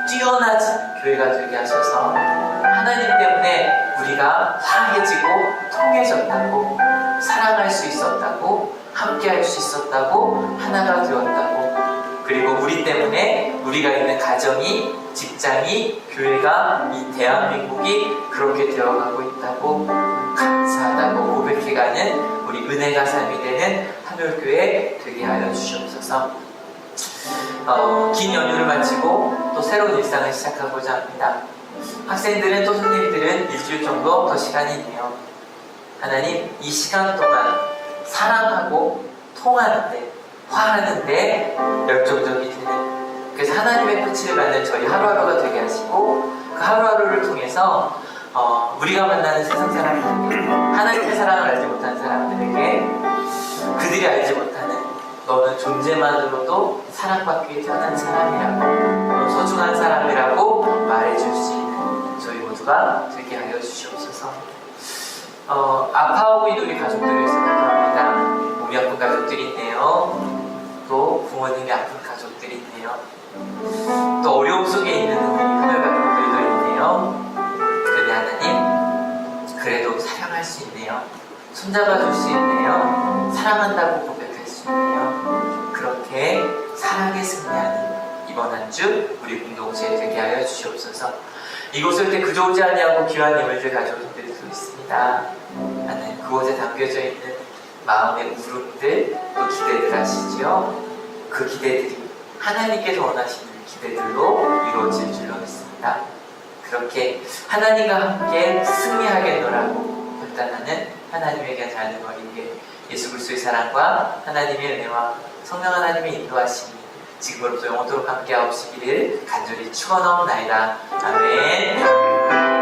S3: 뛰어나진 교회가 되게 하셔서 하나님 때문에 우리가 화해지고 통해졌다고, 사랑할 수 있었다고, 함께 할 수 있었다고, 하나가 되었다고, 그리고 우리 때문에 우리가 있는 가정이, 직장이, 교회가, 이 대한민국이 그렇게 되어가고 있다고 감사하다고 고백해가는 우리 은혜가 삶이 되는 한올교회 되게 하여 주시옵소서. 긴 연휴를 마치고 또 새로운 일상을 시작하고자 합니다. 학생들은 또 선생님들은 일주일 정도 더 시간이 있네요. 하나님, 이 시간 동안 사랑하고 통하는데, 화하는데 열정적이 되는, 그래서 하나님의 꽃을 받는 저희 하루하루가 되게 하시고, 그 하루하루를 통해서 우리가 만나는 세상 사람들에게, 하나님의 사랑을 알지 못하는 사람들에게, 그들이 알지 못하는 너는 존재만으로도 사랑받기 태어난 사람이라고, 소중한 사람이라고 말해줄 수 있는 저희 모두가 되게 하여 주시옵소서. 아파하고 있는 우리 가족들을 위해서 기도합니다. 몸이 아픈 가족들이 있네요. 또 부모님이 아픈 가족들이 있네요. 또 어려움 속에 있는 우리 하늘 가족들도 있네요. 그런데 하나님, 그래도 사랑할 수 있네요. 손잡아줄 수 있네요. 사랑한다고 고백할 수 있네요. 그렇게 사랑에 승리하는 이번 한 주 우리 공동체 되게 하여 주시옵소서. 이곳을 때 그저 오지 아니하고 귀한 예물들 가져오신 분들도 있습니다. 하나님, 그곳에 담겨져 있는 마음의 울음들, 또 기대들 하시지요. 그 기대들이 하나님께서 원하시는 기대들로 이루어질 줄로 믿습니다. 그렇게 하나님과 함께 승리하겠노라고 결단하는 하나님에게 자는 어린이의 예수 그리스도의 사랑과 하나님의 은혜와 성령 하나님의 인도하심이 지금으로부터 영원토록 함께 하옵시기를 간절히 축원하옵나이다. 아멘.